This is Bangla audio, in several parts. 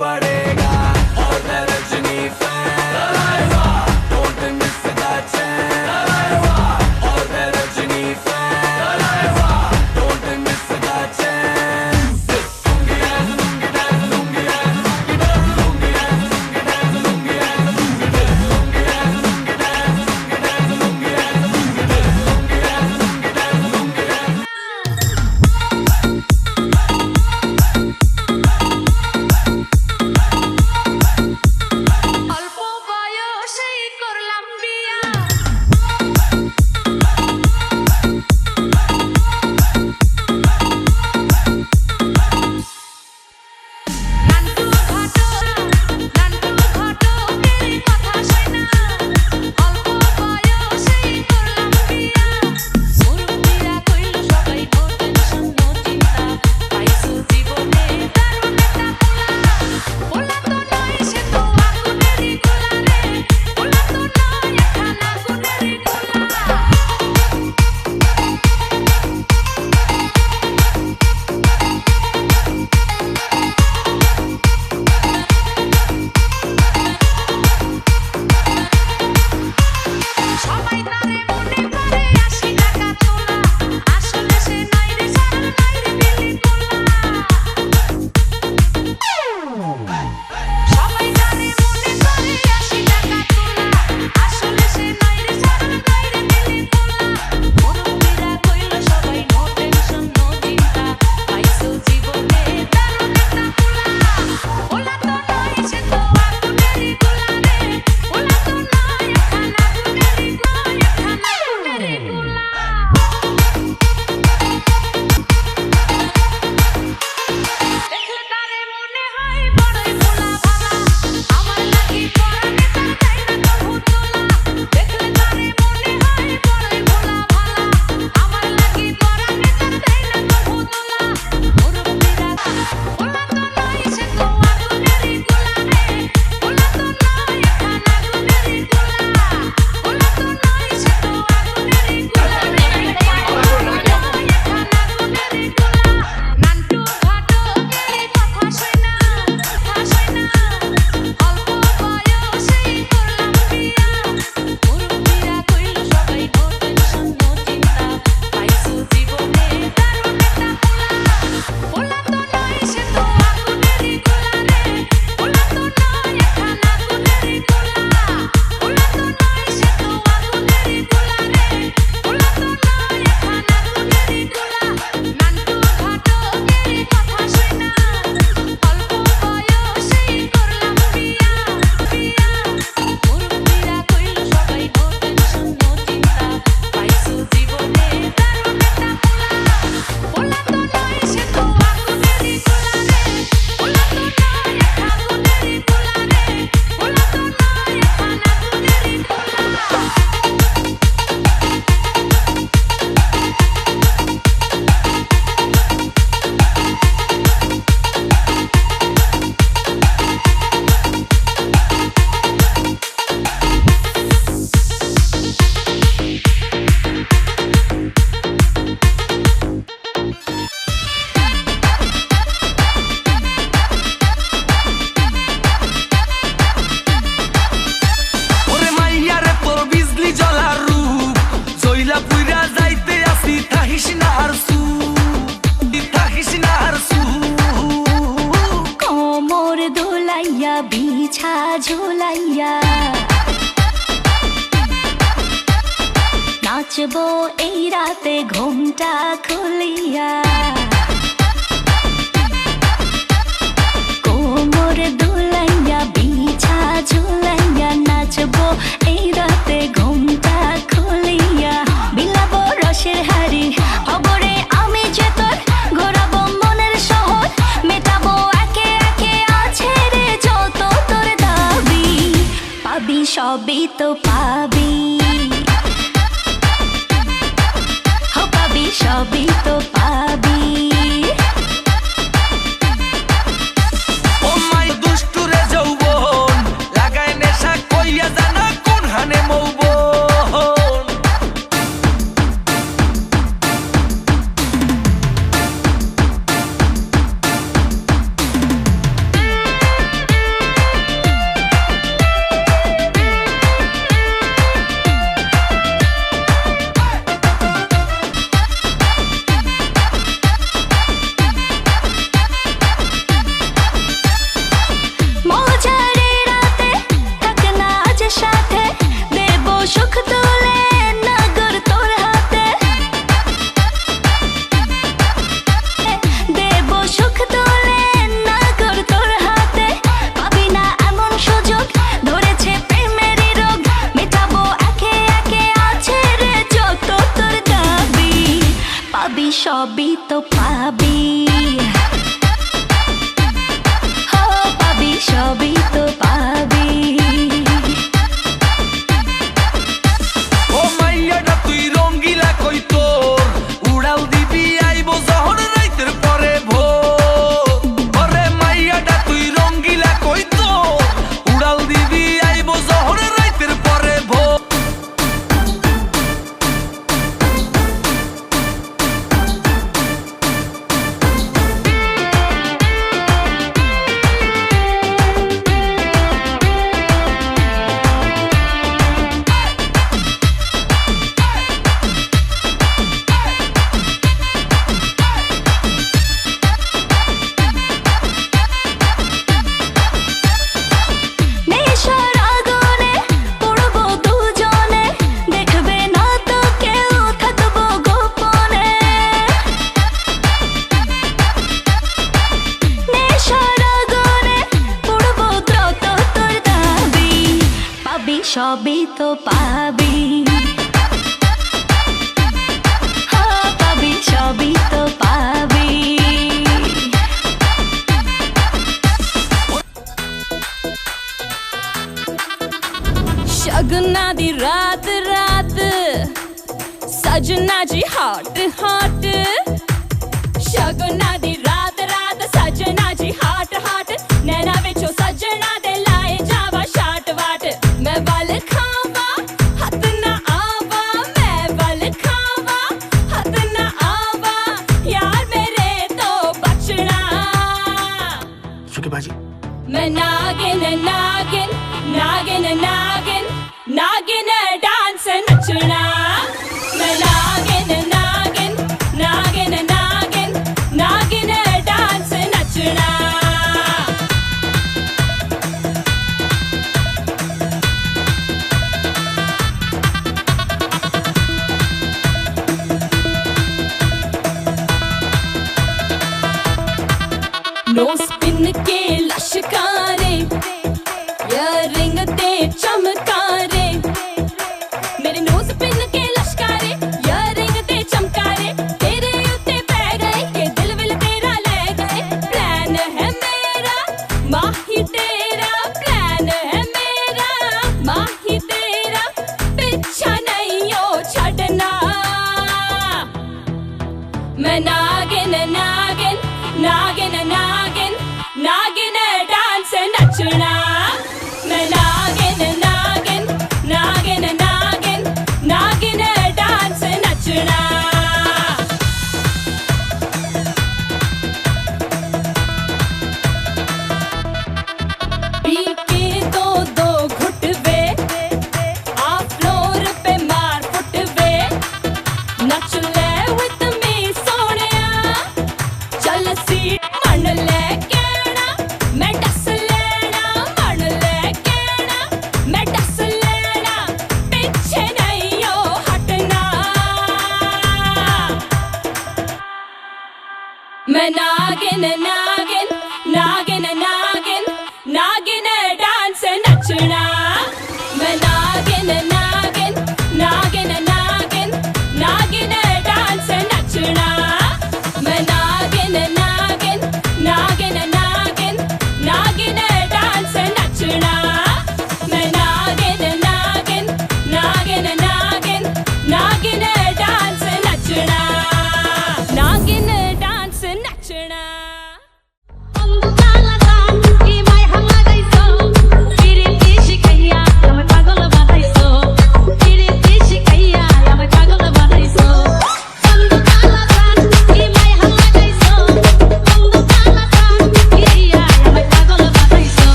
पड़ेगा और मैं Rajni fan don't miss that chance और मैं Rajni fan don't miss that chance लूंगी डांस लूंगी डांस लूंगी डांस लूंगी डांस लूंगी डांस लूंगी डांस लूंगी डांस लूंगी डांस लूंगी डांस लूंगी डांस लूंगी डांस लूंगी डांस लूंगी डांस लूंगी डांस लूंगी डांस অল্প বয়সেই করলাম বিয়া নান্টু ঘটকের কথা শোনা অল্প বয়সেই করলাম বিয়া মুরব্বিরা কইল সবাই নো টেনশন নো চিন্তা পাইছো জীবনে দারুণ একটা পোলা তো নয় সে তো আগুনেরই গোলা রে পোলা তো নয় একখান আগুনেরই গোলা সবাই তারে মনে করে ৮০ টাকা তোলা আসলে সে নাই রে সারা নাই রে বিলি পোলা সবাই তারে মনে করে ৮০ টাকা তোলা আসলে সে নাই রে সারা নাই রে বিলি পোলা মুরব্বিরা কইল সবাই নো টেনশন নো চিন্তা পাইছো জীবনে দারুণ একটা পোলা তো নয় সে তো আগুনেরই গোলা রে পোলা তো নয় একখান আগুনেরই গোলা একখান আগুনেরই গোলা দেখলে তারে মনে হয় বড়ই ভোলা ভালা আমার লাগি পরাণে তার দেয় না কভু তোলা দেখলে তারে মনে হয় বড়ই ভোলা ভালা আমার লাগি পরাণে তার দেয় না কভু তোলা মুরব্বিরা পোলা তো নয় সে তো আগুনেরই গোলা রে পোলা তো নয় একখান আগুনেরই গোলা পোলা তো নয় সে তো আগুনেরই গোলা রে পোলা তো নয় একখান আগুনেরই গোলা নান্টু ঘটকের কথা শোনা অল্প বয়সেই করলাম বিয়া মুরব্বিরা কইল সবাই নো টেনশন নো চিন্তা পাইছো জীবনে দারুণ একটা পোলা তো নয় সে তো আগুনেরই গোলা রে পোলা তো নয় একখান আগুনেরই গোলা পোলা তো নয় সে তো আগুনেরই গোলা রে পোলা তো নয় একখান আগুনেরই গোলা নান্টু ঘটকের কথা শোনা অল্প বয়সেই করলাম বিয়া মুরব্বিরা কইল সবাই নো টেনশন নো চিন্তা পাইছো জীবনে দারুণ একটা পোলা তো নয় সে তো আগুনেরই গোলা রে পোলা তো নয় একখান আগুনেরই গোলা রে পোলা তো নয় একখান আগুনেরই ওরে মাইয়া রে তোর বিজলি জ্বলার রূপ জইলা পুইরা যাইতে আসি থাকিস না আর থাকিস না আর কোমর দোলাইয়া বিছা ঝোলাইয়া নাচবো এই রাতে ঘুমটা খুলিয়া কোমর দোলাইয়া বিছা ঝোলাইয়া নাচবো এই রাতে ঘুমটা খুলিয়া বিলাবো রসের হাড়ি খবরে আমি যে তোর ঘোরাবো মনের শহর মেটাবো একে একে আছে রে যত তোর দাবি পাবি সবই তো পাবি পাবি সবই তো পাবি ও মাই দুষ্টু রে যৌবন লাগায় নেশা কইয়া জানা কোন হানে মৌবন পাবি সবই তো পাবি, হো পাবি সবই তো পাবি। ও মাইয়াটা তুই রঙ্গিলা কই তোর উড়াল দিবি আইবো যখন রাইতের পরে ভোর। ওরে মাইয়াটা তুই রঙ্গিলা কই তোর উড়াল দিবি আইবো যখন রাইতের পরে ভোর। নেশার আগুনে পড়বো দুজনে, দেখবে না তো কেউ, থাকবো গোপনে। নেশার আগুনে পড়বো দ্রুত তোর দাবি, পাবি সবই তো পাবি, হ্যাঁ পাবি সবই তো পাবি। शगुना दी रात रात सजना जी हॉट हॉट, शगुना दी रात रात सजना जी हॉट हॉट, नैना विचों सजना दे लाए जावा शाट वाट। मैं वल खावा हथ ना आवा, मैं वल खावा हथ ना आवा, यार मेरे तो बचना। सुखी बाजी मैं नागिन नागिन नागिन नागिन नागिन डांस नचना। मैं नागिन नागिन नागिन नागिन नागिन डांस नचना। नो स्पिन के लश्कारे, इयररिंग ते चमकारे, मेरे नोज पिन के लश्कारे, इयररिंग ते चमकारे, तेरे उत्ते पै गए के दिल विल तेरा ले गए। प्लान है मेरा माही तेरा, प्लान है मेरा माही तेरा, पीछा नहीं ओ छड़ना। मैं नागिन नागिन नागिन नागिन नागिन डांस नचना। मैं नागिन नागिन नागिन नागिन नागिन डांस नचना। पी के दो घुटवे आ फ्लोर पे मार फुटवे, नच ले with me सोनिया, चल सीट मन ले कहना, मैं डस लेना मन ले कहना, मैं डस लेना, पीछे नहीं ओ हटना। मैं नागिन नागिन नागिन नागिन नागिन डांस नचना। मैं नागिन नागिन नागिन नागिन नागिन डांस नचना। मैं नागिन नागिन नागिन नागिन नागिन डांस नचना। मैं नागिन नागिन नागिन नागिन नागिन डांस नचना। नागिन डांस नचना।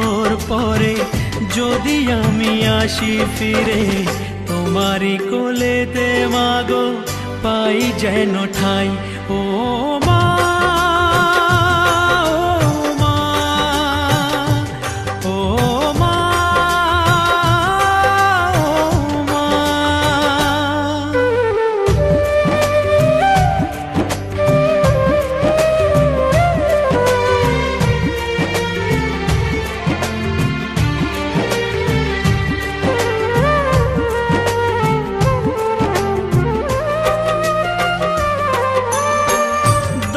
বছর পরে যদি আমি আসি ফিরে তোমারই কোলেতে মাগো পাই যেন ঠাই ও মা ও মা ও মা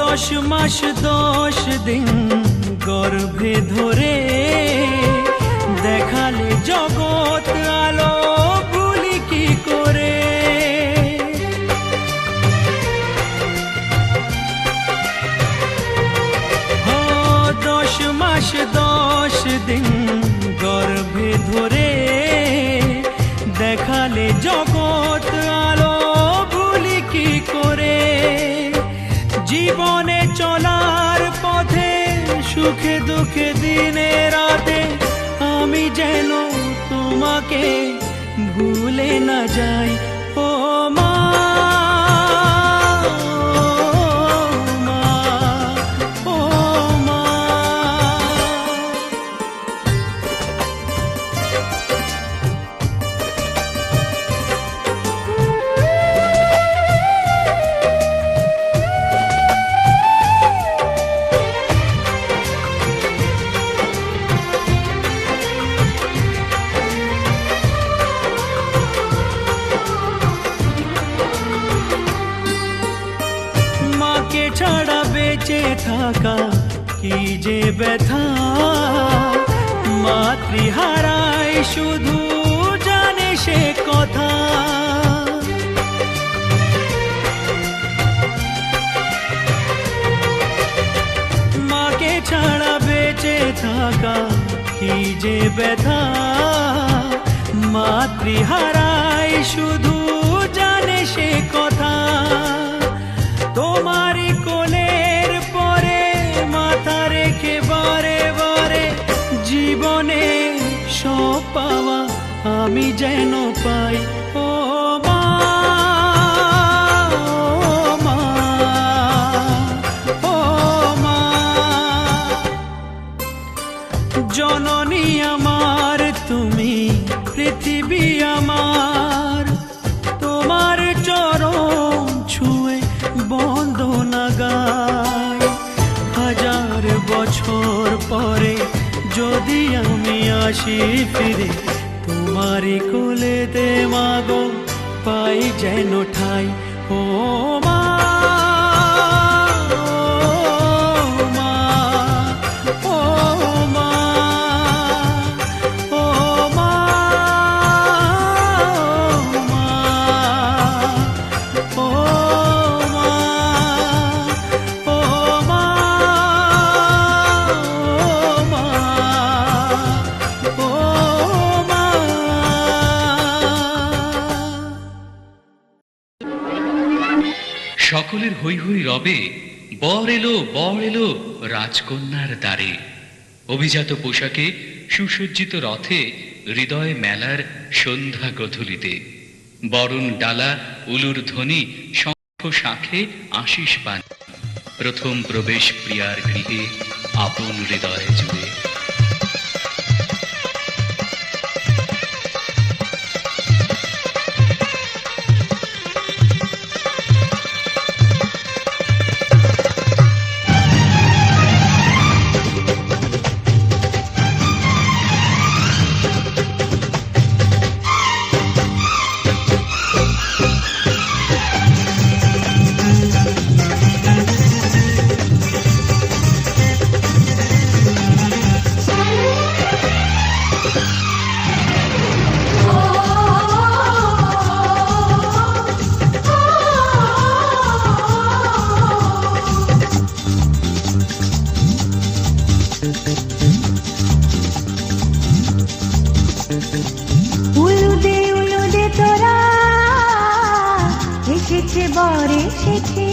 দশ মাস 10 দিন গর্ভে ধরে দেখালে জগৎ আলো ভুলি কি করে ও 10 মাস 10 দিন গর্ভে ধরে দেখালে জগৎ আলো ভুলি কি করে জীবনে চলার পথে সুখে দুঃখে দিনে রাতে আমি যেন তোমাকে ভুলে না যাই ও মা ও মা ও মা মাকে ছাড়া বেঁচে থাকা কি যে ব্যথা মাতৃহারায় শুধু জানে সে কথা মাকে ছাড়া বেঁচে থাকা কি যে ব্যথা মাতৃহারায় শুধু জানে সে কথা তোমারই কোলের পরে মাথা রেখে বারে বারে জীবনে সব পাওয়া আমি যেন পাই ও মা ও মা ও মা জননী আমার তুমি পৃথিবী আমার তোমার চরণ ছুঁয়ে বন্দনা গাই হাজার বছর পরে যদি আমি আসি ফিরে তোমারই কোলেতে মাগো পাই যেন ঠাই ও মা ও মা ও মা ও মা ও মা ও মা ও মা সকলের হৈ হৈ রবে বর এলো রাজকন্যার দ্বারে অভিজাত পোশাকে সুসজ্জিত রথে হৃদয় মেলার সন্ধ্যা গধূলিতে বরণ ডালা উলুর ধ্বনি শঙ্খ শাঁখে আশিস পান প্রথম প্রবেশ প্রিয়ার গৃহে আপন হৃদয় জুড়ে উলুদে তোরা এসেছে বর এসেছে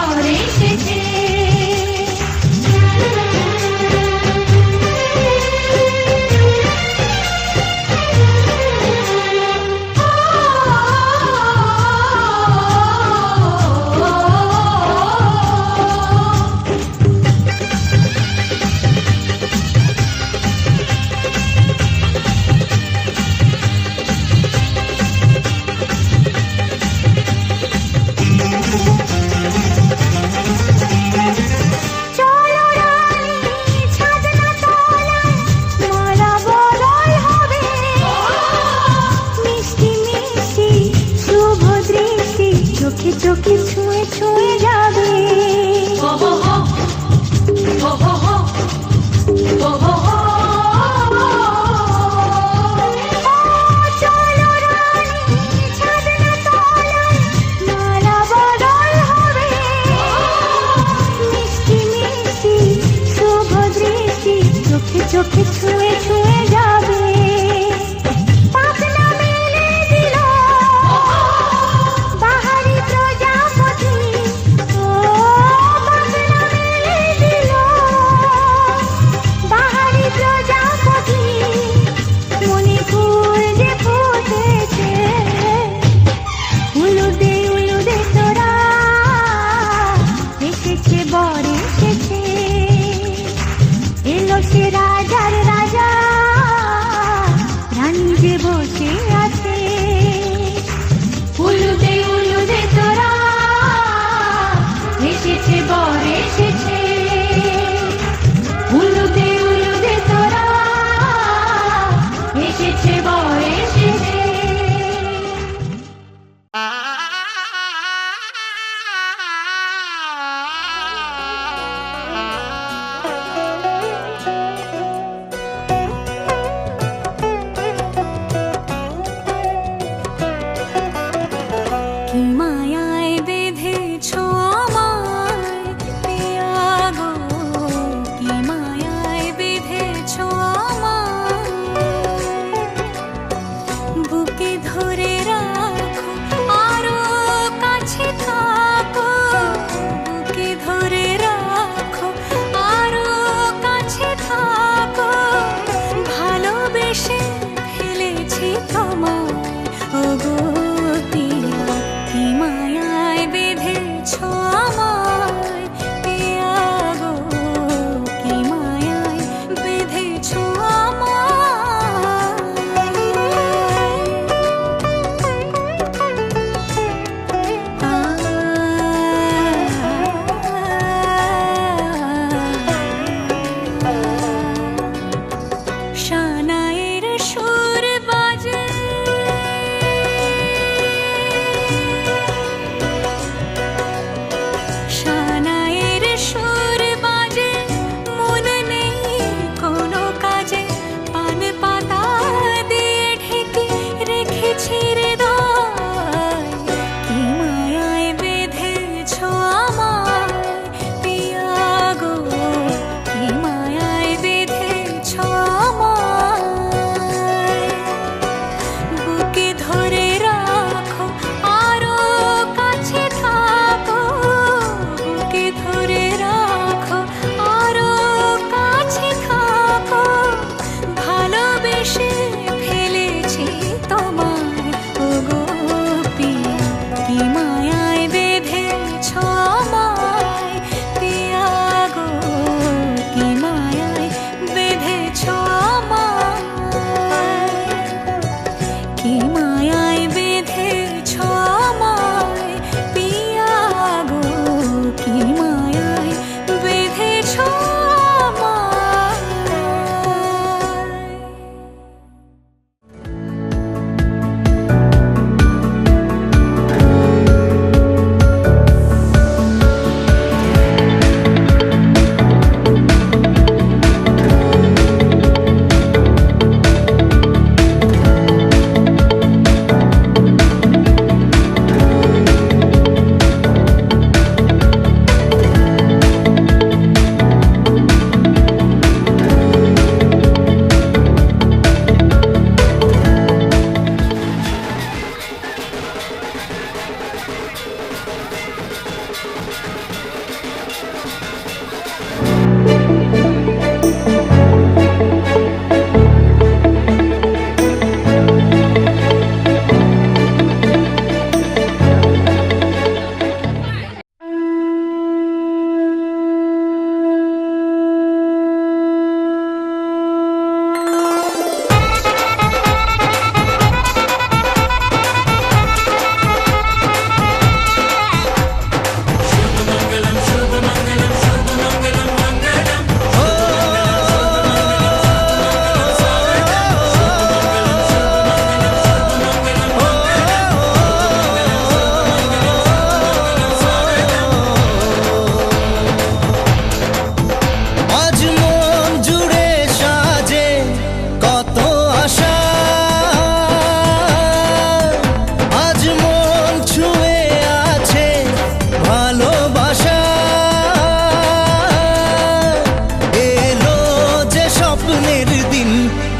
বর এসেছে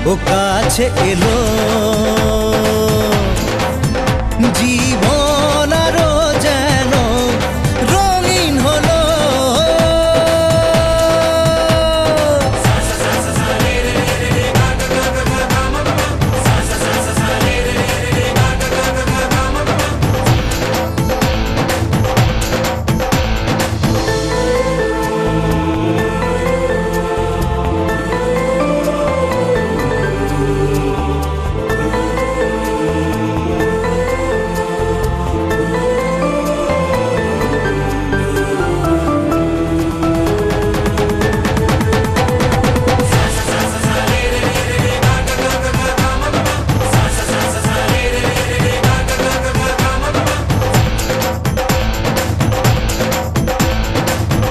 ও কাছে এলো জীবন আরো যেন রঙিন হলো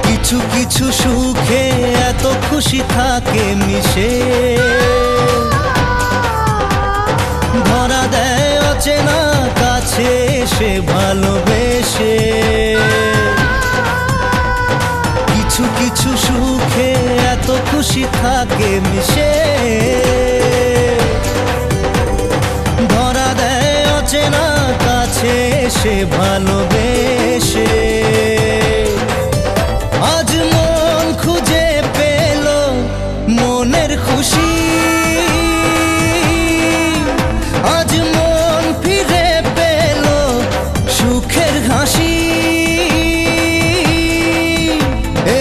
কিছু কিছু সুখে এত খুশি থাকে মিশে ধরা দেয় অচেনা কাছে এসে ভালোবেসে কিছু কিছু সুখে এত খুশি থাকে মিশে ধরা দেয় অচেনা কাছে এসে ভালোবেসে আজ মন খুঁজে পেল মনের খুশি আজ মন ফিরে পেল সুখের হাসি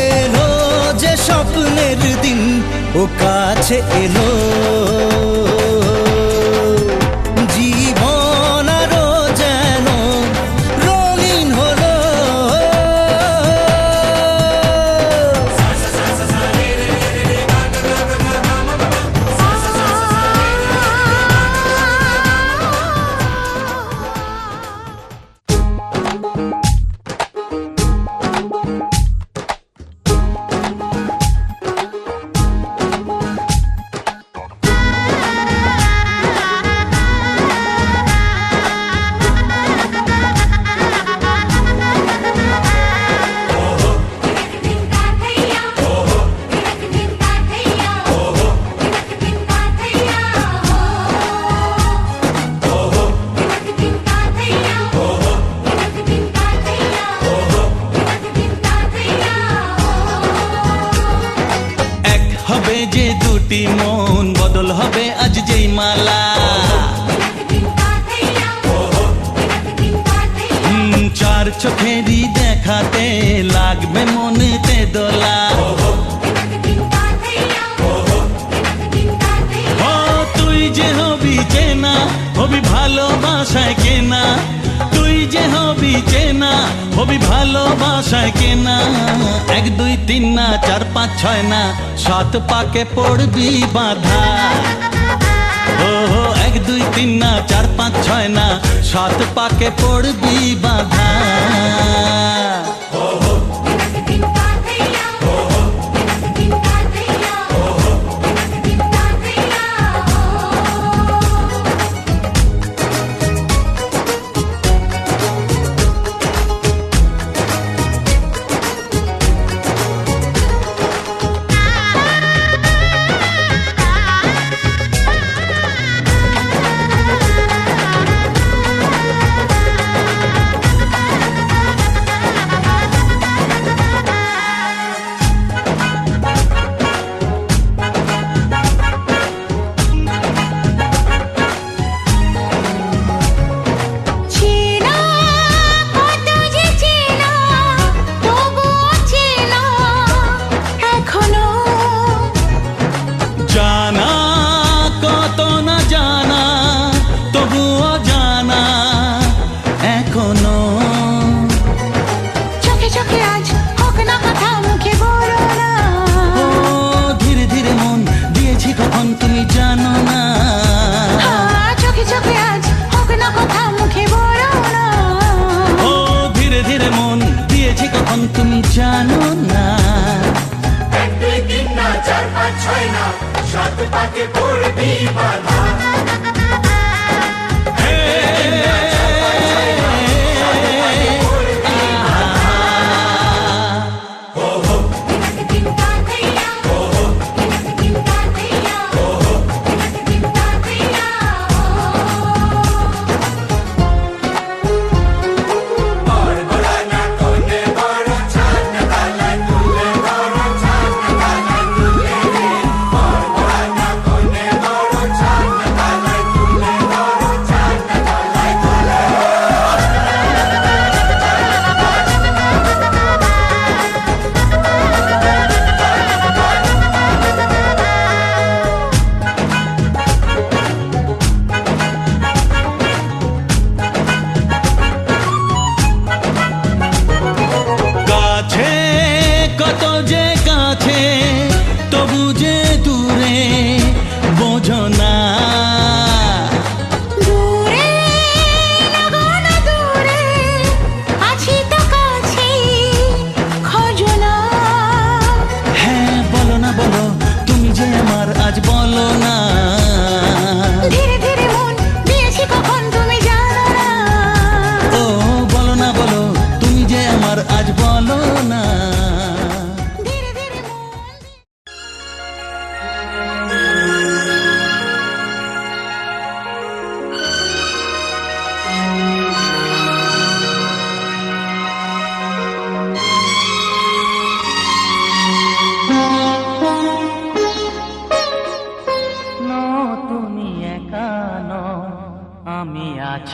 এলো যে স্বপ্নের দিন ও কাছে এলো জীবন আরো যেন রঙিন হলো যে দুটি মন বদল হবে আজ যেই মালা চার চোখেরই দেখাতে লাগবে মনেতে দোলা ও তুই যে হবি চেনা হবি ভালোবাসায় কেনা তুই যে হবি চেনা হবি ভালোবাসায় কেনা 1 2 3 না 4 5 6 না 7 পাকে পড়বি বাঁধা ও 1 2 3 না 4 5 6 না 7 পাকে পড়বি বাঁধা তুমি জানো না 1 2 3 না 4 5 6 না 7 পাকে পড়বি বাঁধা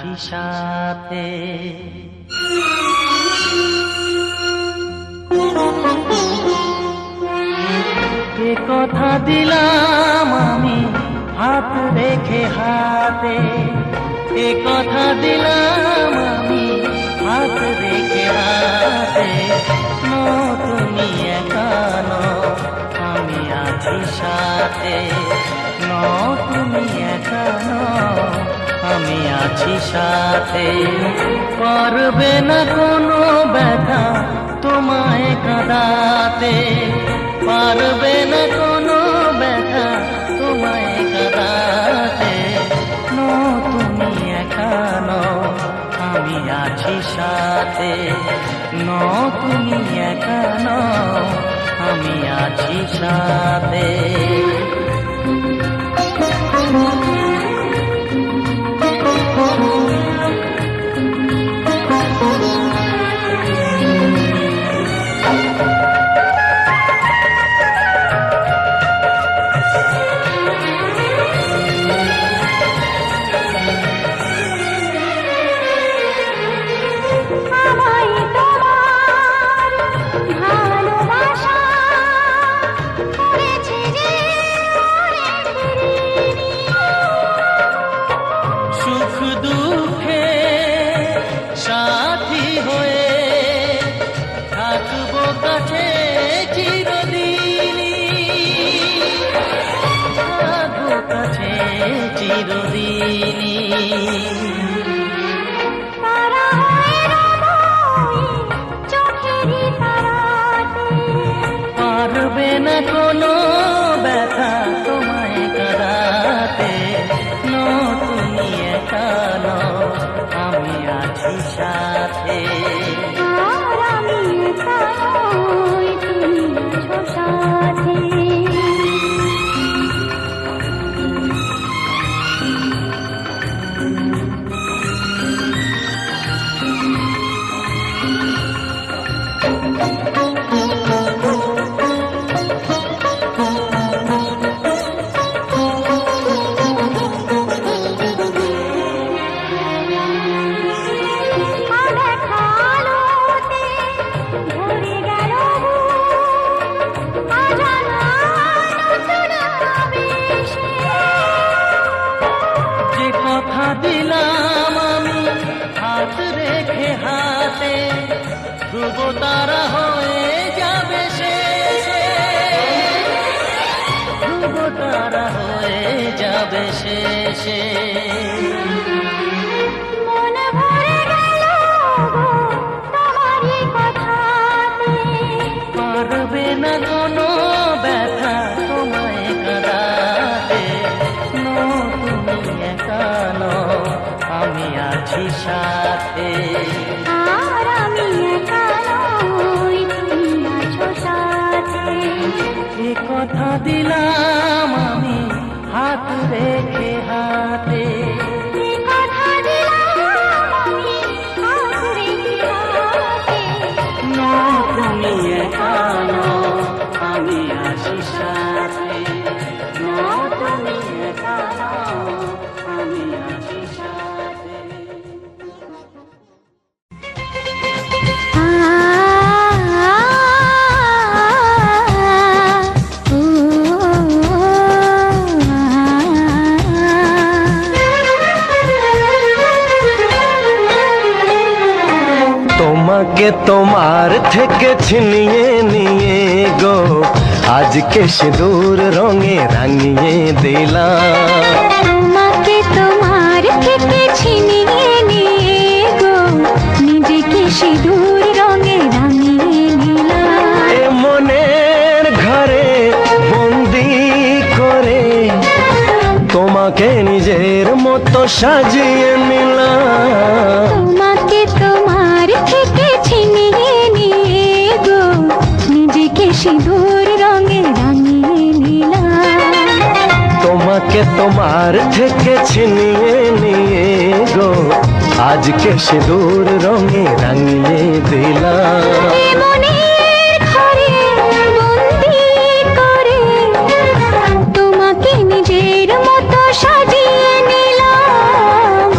আছি সাথে। কে কথা দিলাম আমি হাত রেখে হাতে, এ কথা দিলাম আমি হাত রেখে হাতে। তুমি একা নও, আমি আছি সাথে। তুমি একা নও, আমি আছি সাথে। পারবে না কোনো ব্যথা তোমায় কাঁদাতে, পারবে না কোনো ব্যথা তোমায় কাঁদাতে। তুমি একা নও, আমি আছি সাথে। তুমি একা নও, আমি আছি সাথে। সুখ দুঃখে সাথী হয়ে থাকবো কাছে চিরদিনই, থাকবো কাছে চিরদিনই। পারবে না কোনো ব্যথা তোমায় কাঁদাতে। তুমি একা নও, আমি আছি সাথে। আমি একা নই, তুমি আছো সাথে। যে কথা দিলাম আমি হাত রেখে হাতে, ধ্রুব তারা হয়ে যাবে শেষে, ধ্রুব তারা হয়ে যাবে শেষে। মন ভরে গেল তোমারই কথাতে। পারবে না কোনো ব্যথা তোমায় কাঁদাতে। তুমি একা নও, আমি আছি সাথে। আর আমি একা নই, তুমি আছো সাথে। এ কথা দিলাম আমি হাত রেখে হাতে। এ কথা দিলাম আমি হাত রেখে হাতে। তুমি একা নও, আমি আছি সাথে। তুমি একা নও, আমি আছি সাথে। তোমাকে তোমার থেকে ছিনিয়ে নিয়ে গো আজকে সিঁদুর রঙে রাঙিয়ে দিলাম। তোমাকে তোমার থেকে ছিনিয়ে নিয়ে গো নিজেকে সিঁদুর রঙে রাঙিয়ে নিলাম। এ মনের ঘরে বন্দি করে তোমাকে নিজের মতো সাজিয়ে নিলাম। তোমাকে তোমার থেকে ছিনিয়ে নিয়ে গো নিজেকে সিঁদুর রঙে রাঙিয়ে নিলাম। তোমাকে তোমার থেকে ছিনিয়ে নিয়ে গো আজকে সিঁদুর রঙে রাঙিয়ে দিলাম। মনের ঘরে বন্দি করে তোমাকে নিজের মতো সাজিয়ে নিলাম।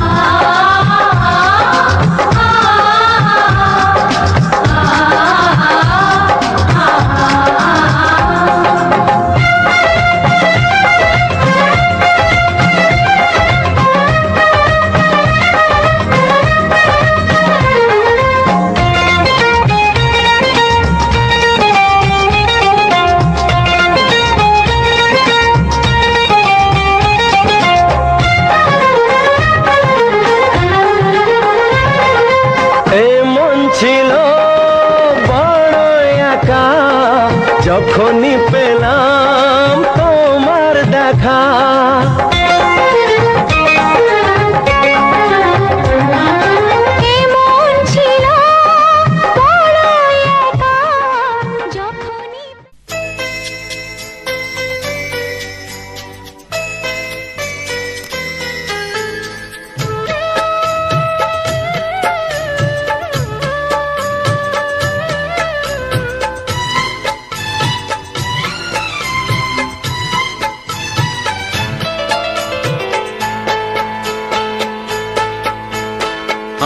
এখনই পেলাম তোমার দেখা। এমন ছিল বড় একা যখনই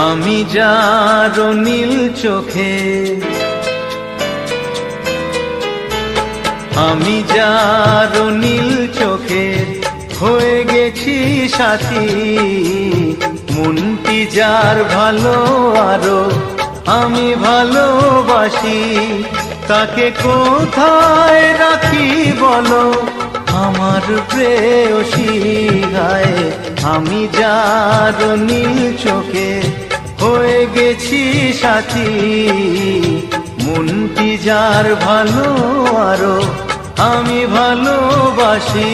আমি যার নীল চোখে, আমি যার নীল চোখে হয়ে গেছি সাথী। মনটি যার ভালো আরো আমি ভালোবাসি, তাকে কোথায় রাখি বলো আমার প্রেয়সী। গায়ে আমি যার নীল চোখে হয়ে গেছি সাথী। মনটি যার ভালো আরো আমি ভালোবাসি।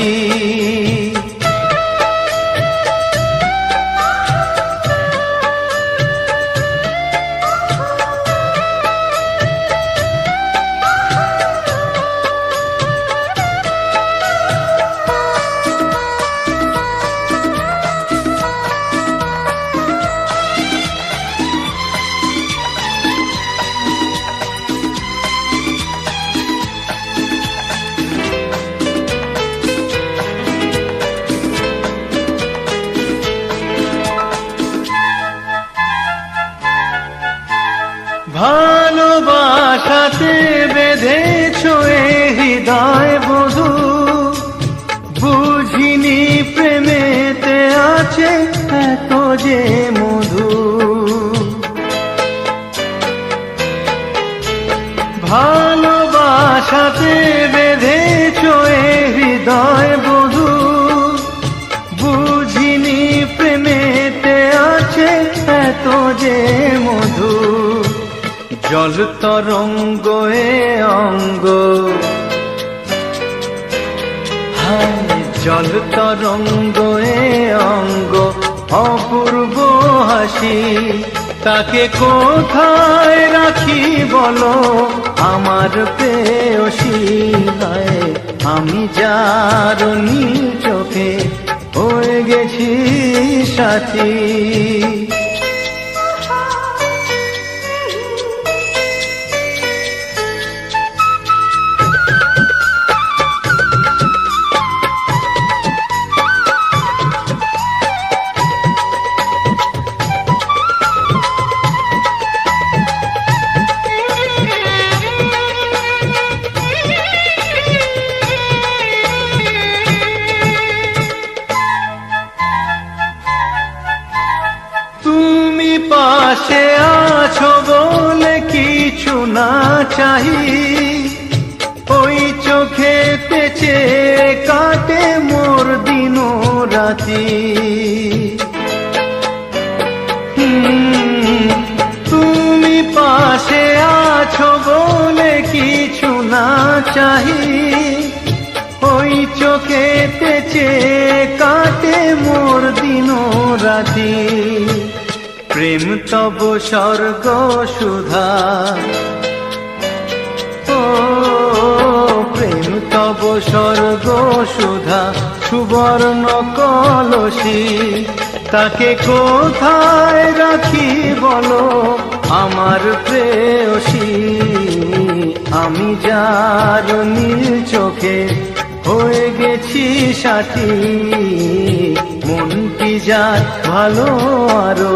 ভালোবাসাতে বেঁধেছ এ হৃদয় বধূ, বুঝিনি প্রেমেতে আছে এত যে মধু। ভালোবাসাতে বেঁধেছ এ হৃদয় বধূ, বুঝিনি প্রেমেতে আছে এত যে মধু। জল তরঙ্গ এ অঙ্গ, হায় জল তরঙ্গ এ অঙ্গ অপূর্ব হাসি। তাকে কোথায় রাখি বলো আমার প্রেয়সী। গায়ে আমি যার নীল চোখে হয়ে গেছি সাথী। পাশে আছো বলে কিছু না চাহি, ওই চোখে পেছে কাটে মোর দিন রাতি। তুমি পাশে আছো বলে কিছু না চাহি, ওই চোখে পেছে কাটে মোর দিন রাতি। প্রেম তব স্বর্গ সুধা, ও প্রেম তব স্বর্গ সুধা সুবর্ণ কলসী। তাকে কোথায় রাখি বলো আমার প্রেয়সী। আমি যার নীল চোখে হয়ে গেছি সাথী। মনটি যার ভালো আরো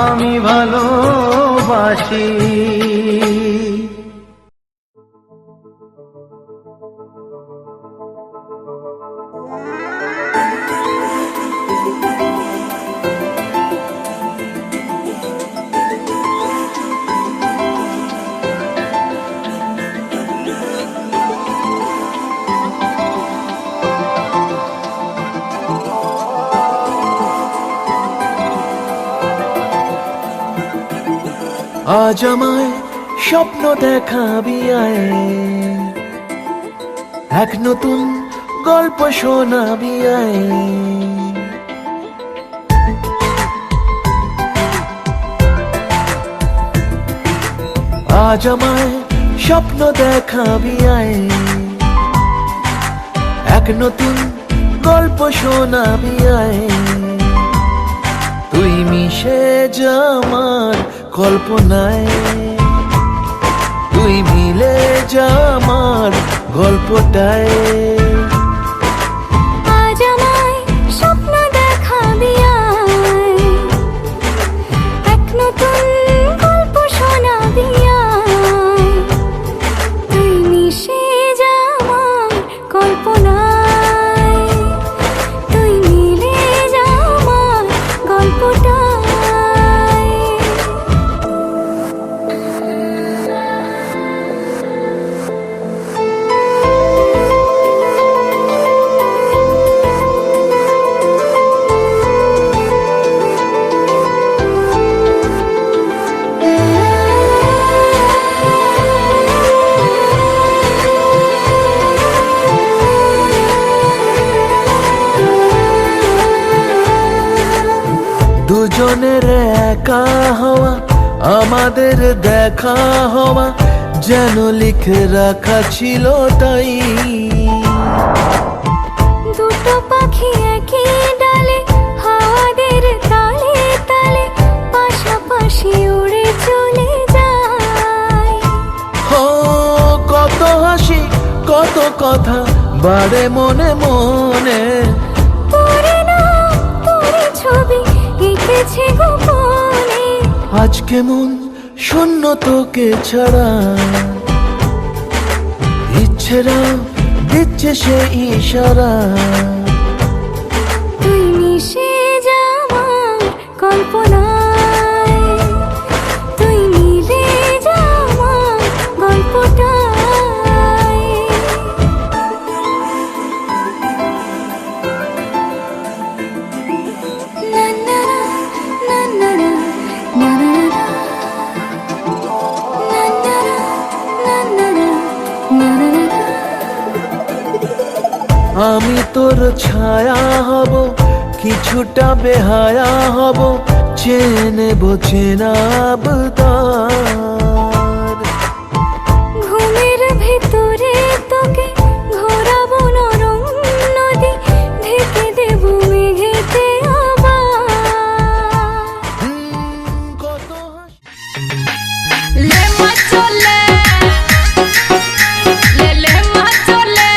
আমি ভালোবাসি। আজ আমায় স্বপ্ন দেখাবি আয়, এক নতুন গল্প শোনাবি আয়। আজ আমায় স্বপ্ন দেখাবি আয়, এক নতুন গল্প শোনাবি আয়। তুই মিশে যা আমার কল্পনায়, তুই মিলে যা আমার গল্পটায়। আজ আমায় স্বপ্ন দেখাবি আয়, এক নতুন গল্প শোনাবি আয়। তুই মিশে যা আমার কল্পনায়, তুই মিলে যা আমার গল্পটায়। দুজনের একা হওয়া, আমাদের দেখা হওয়া যেন লিখে রাখা ছিল তাই। দুটো পাখি একই ডালে, হাওয়াদের তালে তালে পাশাপাশি উড়ে চলে যায়। ও কত হাসি কত কথা বাড়ে মনে মনে, তোরে নাম তোরে ছবি এঁকেছে গোপনে। আজ কেমন শূন্য তোকে ছাড়া, ইচ্ছেরা দিচ্ছে সে ইশারা। তুই মিশে যা আমার কল্পনায়, তুই মিলে যা আমার গল্পটায়। না না না না না না না আমি তোর ছায়া হব, কিছুটা বেহায়া হব, চেনে নেব চেনাবতার। ঘুমের ভেতরে তোকে ঘোরাবো নরম নদী, ঢেকে দেব মেঘেতে আবার। কত হাসি ले मचोले ले मचोले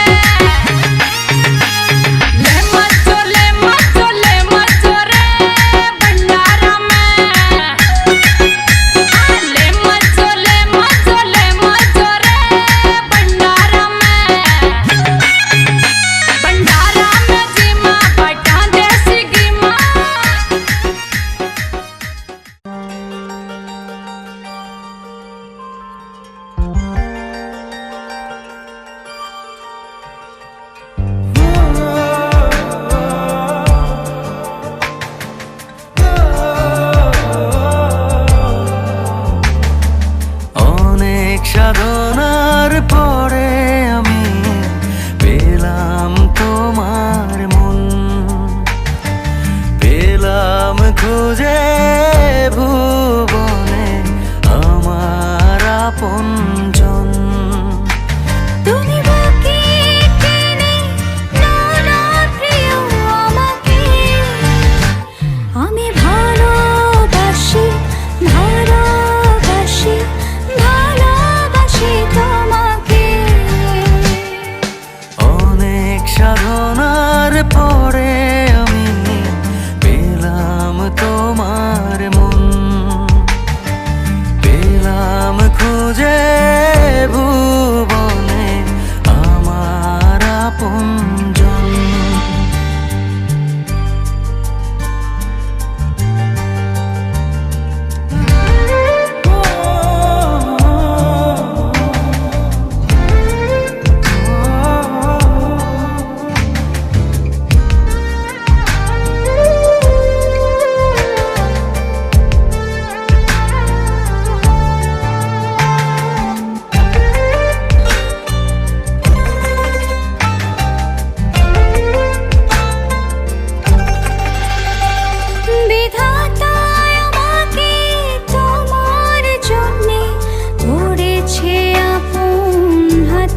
ले मचोले मचोले मचोरे भंडारा में। ले मचोले मचोले मचोरे भंडारा में। भंडारा में जीमा बटा देसी गीमा। অনেক সাধনার পরে আমি পেলাম তোমার মন, পেলাম খুঁজে ভুবনে আমার আপনজন। তুমি বাকি টেনে নাও না প্রিয় আমাকে, আমি ভালোবাসি ভালোবাসি ভালোবাসি তোমাকে। অনেক সাধনার পরে আমি পেলাম তোমার মন, পেলাম খুঁজে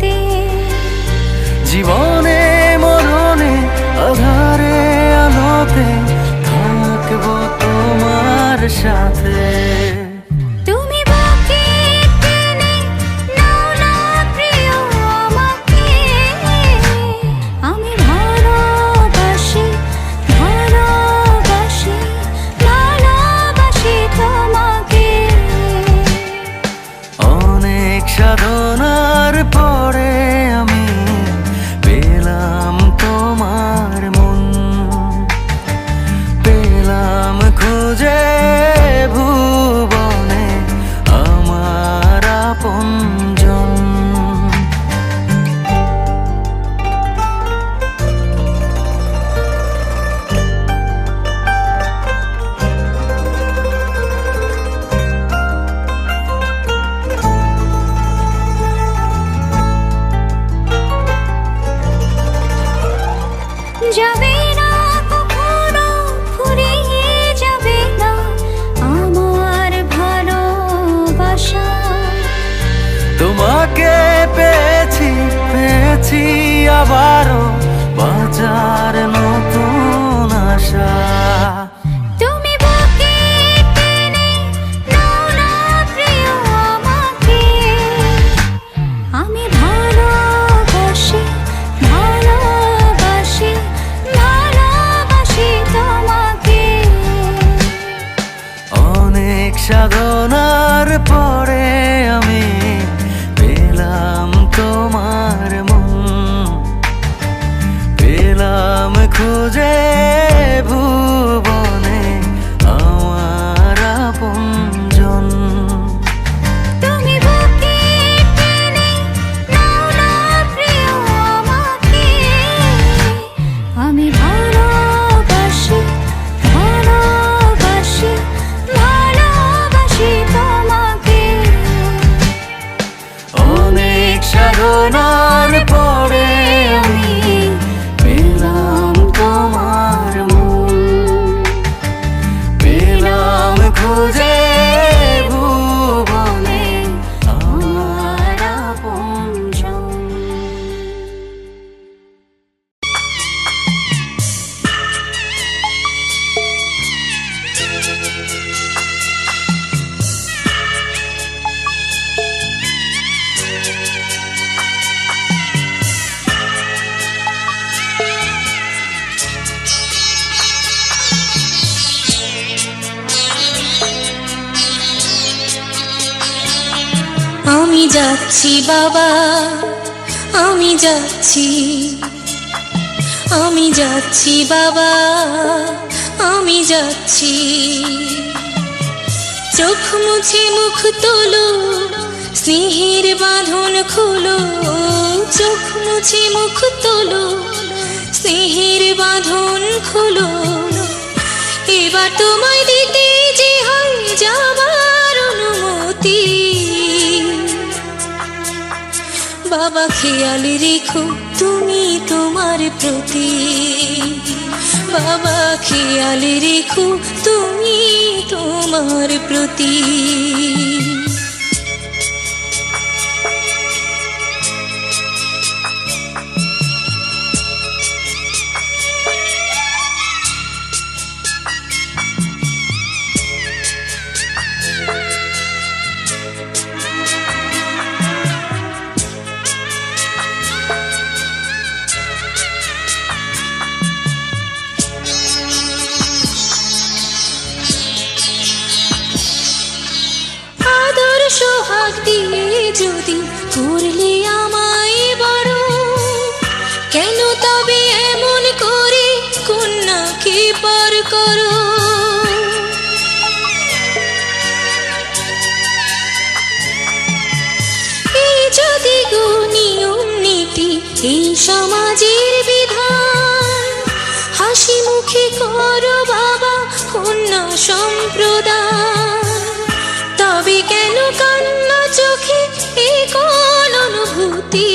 আলোতে, জীবনে মরণে আধারে আলোতে থাকবো তোমার সাথে। তুমি বাকি টেনে নাও না প্রিয় আমাকে, আমি ভালোবাসি ভালোবাসি ভালোবাসি তোমাকে। অনেক সাধনার পরে আমি পেলাম তোমার মন, পেলাম খুঁজে ভুবনে আমার আপনজন। যাবে না কখনো ফুরিয়ে যাবে না আমার ভালোবাসা। তোমাকে পেয়েছি পেয়েছি আবারও বাঁচার নতুন আশা। তুমি বুকে টেনে নাও না প্রিয় আমাকে, আমি ভালোবাসি ভালোবাসি ভালোবাসি তোমাকে। অনেক সাধনার পরে আমি পেলাম তোমার মন, পেলাম খুঁজে ভুবনে আমার আপনজন। তুমি বুকে টেনে নাও না প্রিয় আমাকে, আমি ভালোবাসি ভালোবাসি ভালোবাসি তোমাকে। অনেক সাধনার পরে আমি পেলাম তোমার মন, পেলাম খুঁজে ভুবনে আমার আপনজন। আমি যাচ্ছি বাবা, আমি যাচ্ছি, আমি যাচ্ছি বাবা, আমি যাচ্ছি। চোখ মুছে মুখ তোলো, স্নেহের বাঁধন খোলো। চোখ মুছে মুখ তোলো, স্নেহের বাঁধন খোলো। এবার তোমায় দিতে যে হয় যাবার অনুমতি। বাবা খেয়াল রেখো তুমি তোমার প্রতি, বাবা খেয়াল রেখো তুমি তোমার প্রতি। সোহাগ দিয়ে যদি করলে আমায় বড়, কেন তবে এমন করে কন্যাকে পর করো। এই যদি গো নিয়ম নীতি, এই সমাজের বিধান, হাসি মুখে করো বাবা কন্যা সম্প্রদান। তবে কেন কান্না চোখে এই কোন অনুভূতি।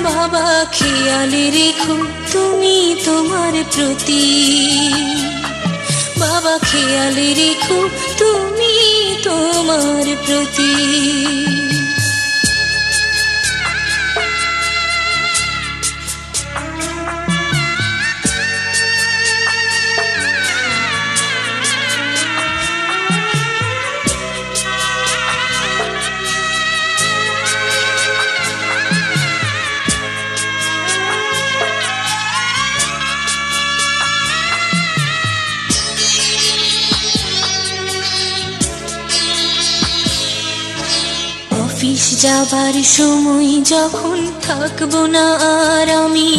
বাবা খেয়াল রেখো তুমি তোমার প্রতি, বাবা খেয়াল রেখো তুমি তোমার প্রতি। অফিস যাবার সময় যখন থাকবো না আর আমি,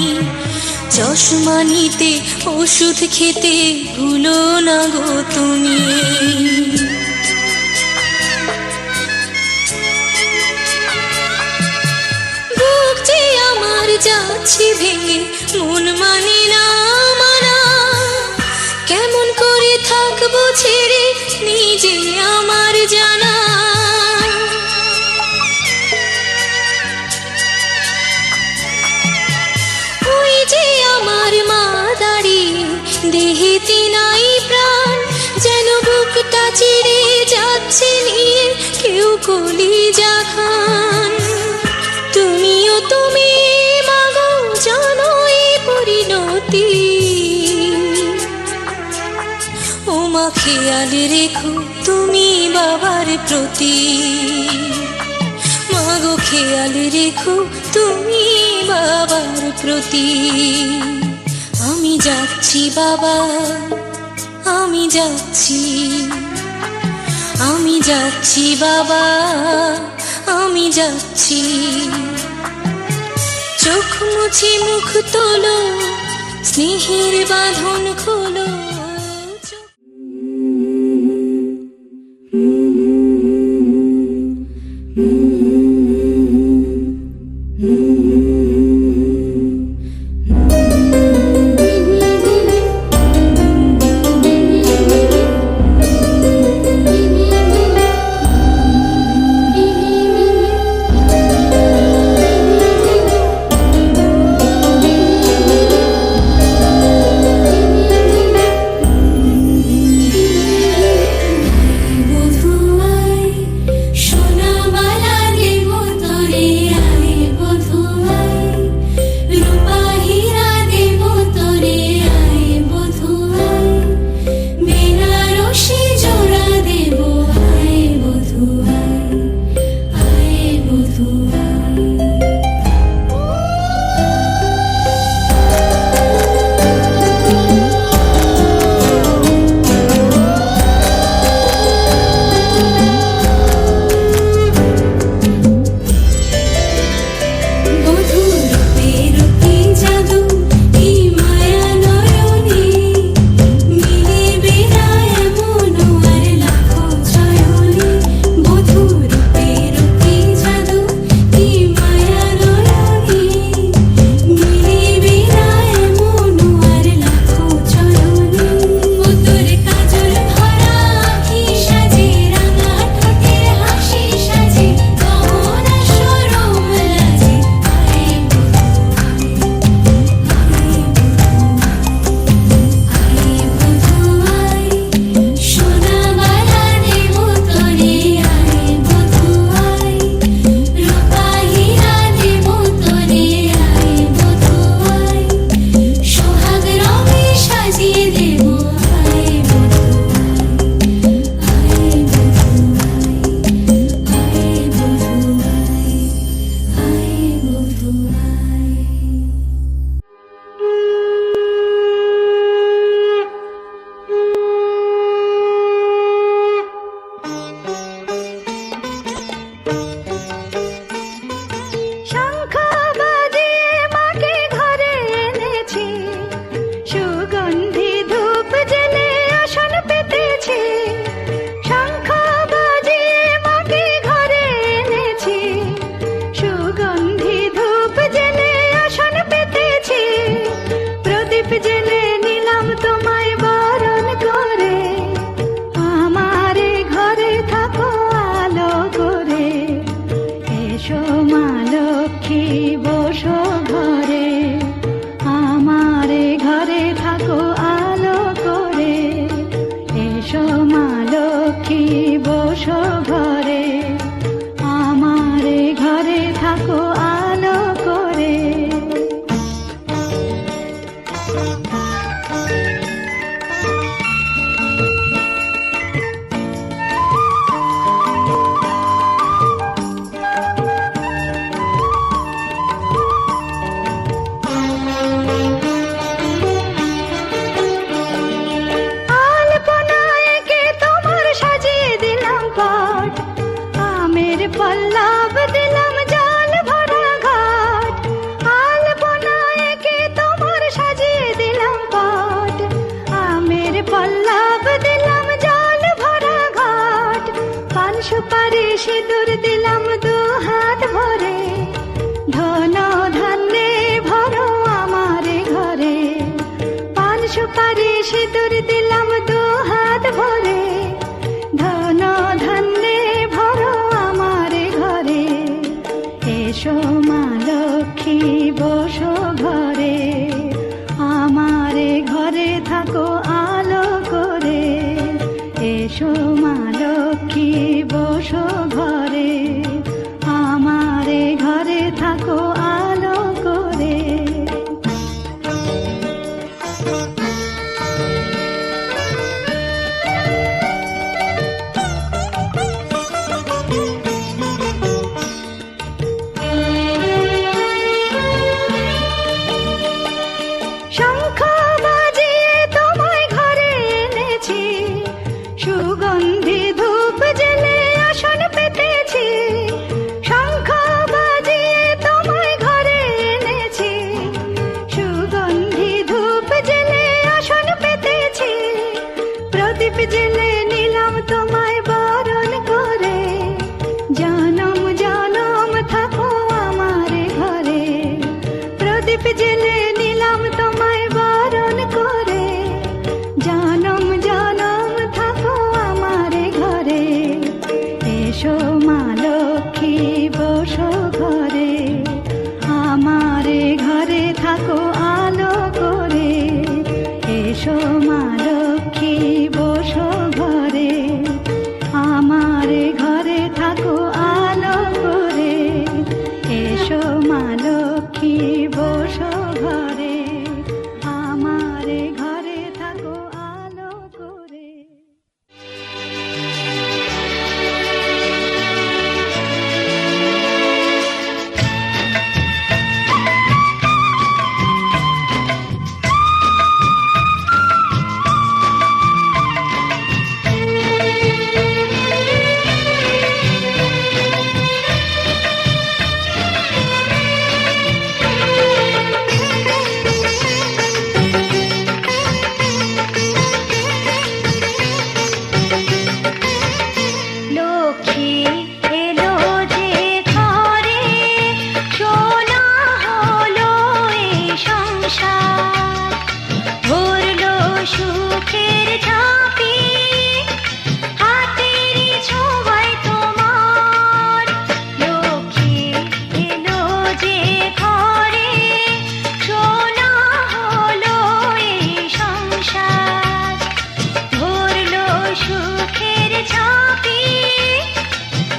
চশমা নিতে ওষুধ খেতে ভুলো না গো তুমি। বুক যে আমার যাচ্ছি ভেঙে, মন মানে না মানা, কেমন করে থাকবো ছেড়ে নিজে আমার জানা। ওই যে আমার মা দাঁড়িয়ে, দেহেতে নাই প্রাণ, যেন বুকটা চিড়ে যাচ্ছে নিয়ে কেউ কলিজা খান। তুমিও তুমি মাগো জানো এই পরিণতি, ও মা খেয়াল রেখো তুমি বাবার প্রতি, মাগো খেয়াল রেখো তুমি বাবার প্রতি। আমি যাচ্ছি বাবা, আমি যাচ্ছি, আমি যাচ্ছি বাবা, আমি যাচ্ছি। চোখ মুছে মুখ তোলো, স্নেহের বাঁধন খোলো। পল্লব দিলাম জল ভরা ঘাট, আলপনা এঁকে তোমার সাজিয়ে দিলাম পট। আমের পল্লব দিলাম জল ভরা ঘাট, পান সুপারি সিঁদুর দিলাম দু হাত ভরে। ধন ধান্যে ভরো আমার ঘরে, পান সুপারি সিঁদুর দিলাম দু হাত ভরে। ধন ধান্যে ভরো আমার ঘরে, এসো মা লক্ষ্মী বসো ঘরে, আমার ঘরে থাকো আলো করে। এসো মা লক্ষ্মী বসো ঘরে, আমার ঘরে থাকো আলো করে। শঙ্খ বাজিয়ে তোমায় ঘরে এনেছি, সুগন্ধি ধূপ জেলে আসন পেতেছি। শঙ্খ বাজিয়ে তোমায় ঘরে এনেছি, সুগন্ধি ধূপ জেলে আসন পেতেছি। প্রদীপ জেলে নিলাম তোমায় বরণ করে, জনম জনম থাকো আমার ঘরে। প্রদীপ জেলে নিলাম তোমায় বরণ করে, জনম জনম থাকো আমার ঘরে। এসো মা লক্ষ্মী বসো ঘরে, আমার ঘরে থাকো আলো করে। এসো মা লক্ষ্মী বসো ঘরে, আমার ঘরে থাকো আলো করে। এসো মা লক্ষ্মী বসো ঘরে, আমার ঘরে থাকো আলো করে। লক্ষ্মী এলো যে ঘরে, সোনা হলো এই সংসার। ভরলো সুখের ঝাঁপি, হাতেরই ছোঁয়ায় তোমার। লক্ষ্মী এলো যে ঘরে, সোনা হলো এই সংসার। ভরলো সুখের ঝাঁপি,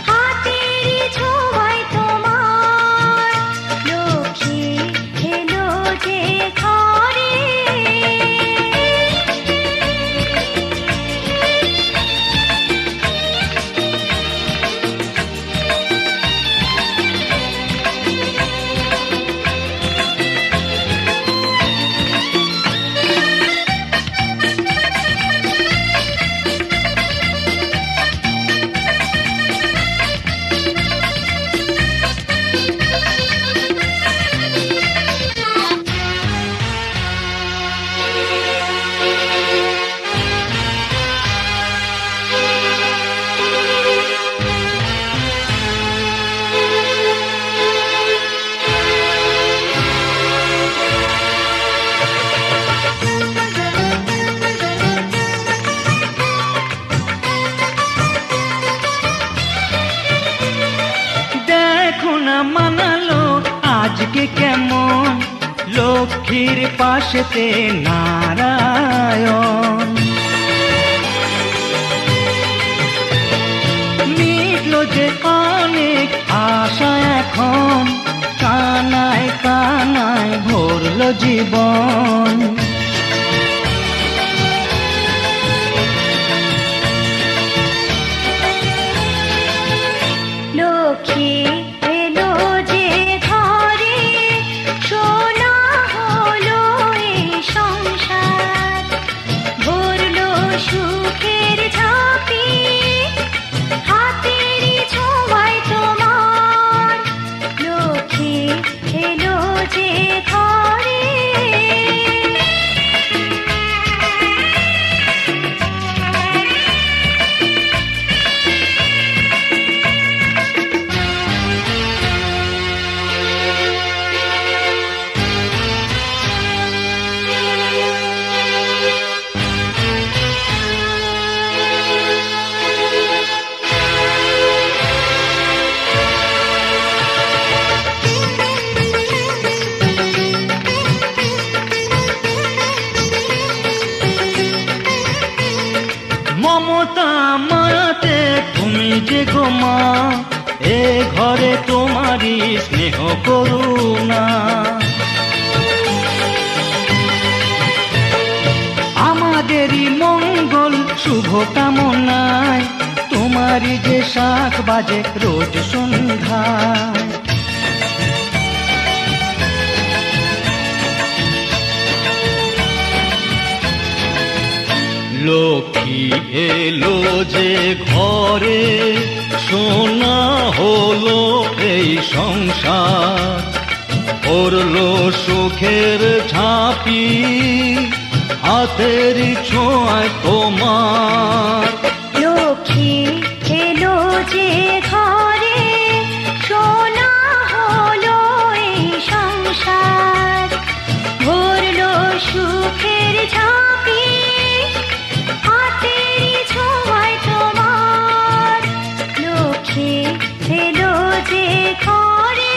হাতেরই ছোঁয়ায় তোমার। লক্ষ্মী এলো যে ঘরে। দেখো না মানালো আজকে কেমন, লক্ষ্মীর পাশেতে নারায়ণ। মিটলো যে অনেক আশা এখন, কানায় কানায় ভরলো জীবন। লক্ষ্মী এলো যে ঘরে, সোনা হলো এই সংসার। ভরলো সুখের ঝাঁপি, হাতেরই ছোঁয়ায় তোমার। এ ঘরে তোমারই স্নেহ করুণা। আমাদেরই মঙ্গল শুভ কামনায় তোমারই যে শাখ বাজে রোজ সন্ধ্যায়। লক্ষ্মী এলো যে ঘরে সোনা হলো এই সংসার, পড়লো সুখের ঝাঁপি হাতের ছোঁয়ায় তোমার। লক্ষ্মী এলো যে ঘরে সোনা হলো এই সংসার, ভরলো সুখের ঝাঁপি হাতের ছোঁয়ায় তোমার। লক্ষ্মী এলো যে ঘরে।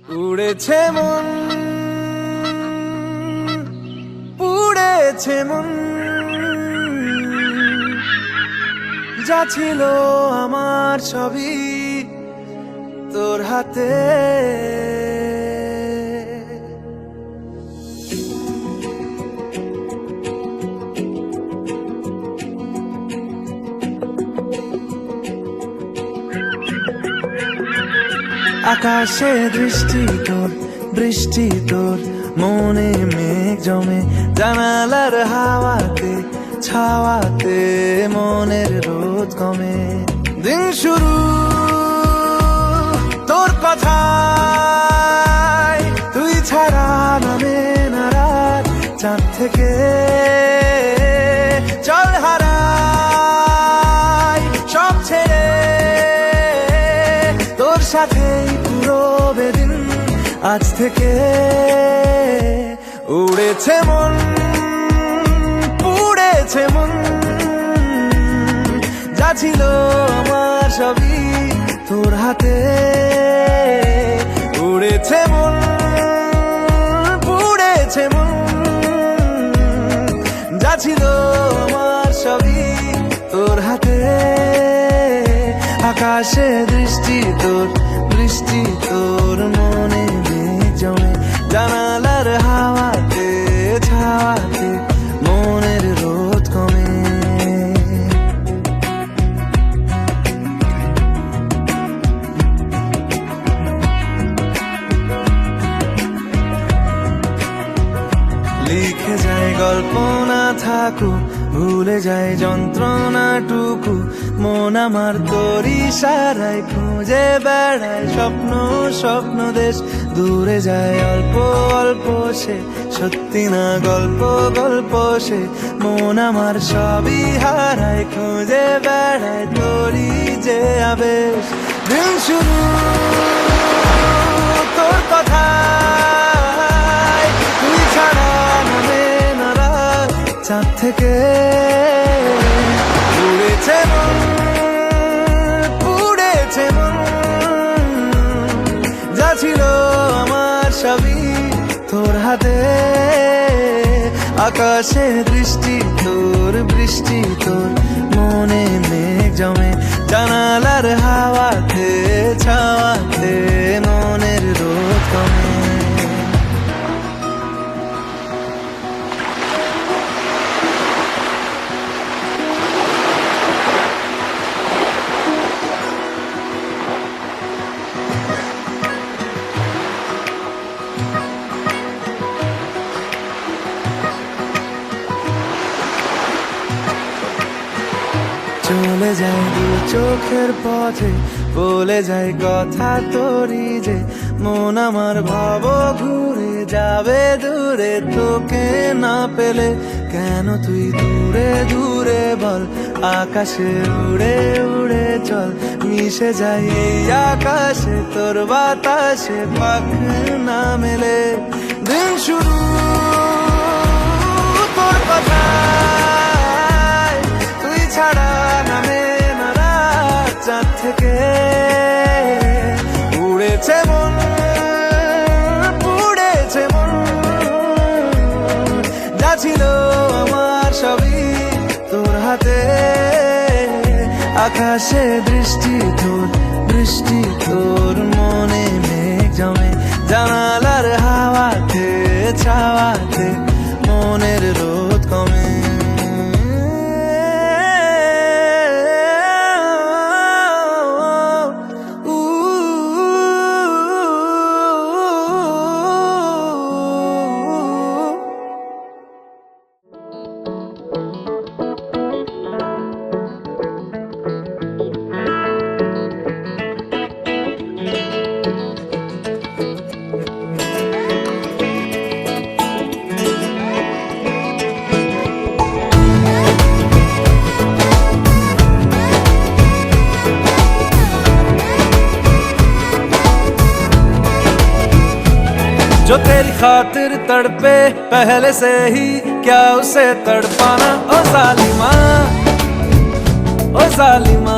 পুড়েছে মন, পুড়েছে মন, যা ছিল আমার সবই তোর হাতে। আকাশে দৃষ্টি তোর, বৃষ্টি তোর, মনে মেঘ জমে, জানালার হাওয়াতে ছাওয়াতে মনের রোদ কমে। দিন শুরু তোর কথায়, তুই ছাড়া নামে না রাত, চাঁদ থেকে চল হারাই সব ছেড়ে, তোর সাথেই পুরো বেদিন আজ থেকে। উড়েছে মন, পুড়েছে মন, যা ছিল আমার সবই তোর হাতে। উড়েছে মন, পুড়েছে মন, যা ছিল আমার সবই তোর হাতে। আকাশে দৃষ্টি তোর, বৃষ্টি তোর, মনে মেঘ জমে, জানালার হাওয়াতে ছাওয়াতে থাকো, ভুলে যায় যন্ত্রণাটুকু। মন আমার তোর ইশারায় খুঁজে বেড়ায় স্বপ্ন স্বপ্ন দেশ। দূরে যায় অল্প অল্প সে, সত্যি না গল্প গল্প সে। মন আমার সবই হারায় খুঁজে বেড়ায় তোরই যে আবেশ। দিন শুরু তোর কথায়, তুই ছাড়া নামে না রাত। চাঁদ থেকে উড়েছে মন, পুড়েছে মন। যা ছিল আমার সবই তোর হাতে। আকাশে দৃষ্টি তোর, বৃষ্টি তোর, মনে মেঘ জমে জানালার হাওয়াতে ছাওয়াতে। মনের রোদ কমে। চলে যায় দু চোখের পথে, বলে যায় কথা তোরই যে। মন আমার ভাব ঘুরে যাবে দূরে তোকে না পেলে। কেন তুই দূরে দূরে বল, আকাশে উড়ে উড়ে চল। মিশে যায় এই আকাশে তোর বাতাসে, পাখ না মেলে। দিন শুরু তোর কথায়, তুই ছাড়া নামে না রাত। চাঁদ থেকে উড়েছে মন, পুড়েছে মন। যা ছিল আমার সবই তোর হাতে। আকাশে দৃষ্টি তোর, বৃষ্টি তোর, মনে মেঘ জমে জানালার হাওয়াতে ছাওয়াতে। মনের রোদ কমে। जो तेरी खातिर तड़पे पहले से ही, क्या उसे तड़पाना। ओ जालिमा, ओ जालिमा।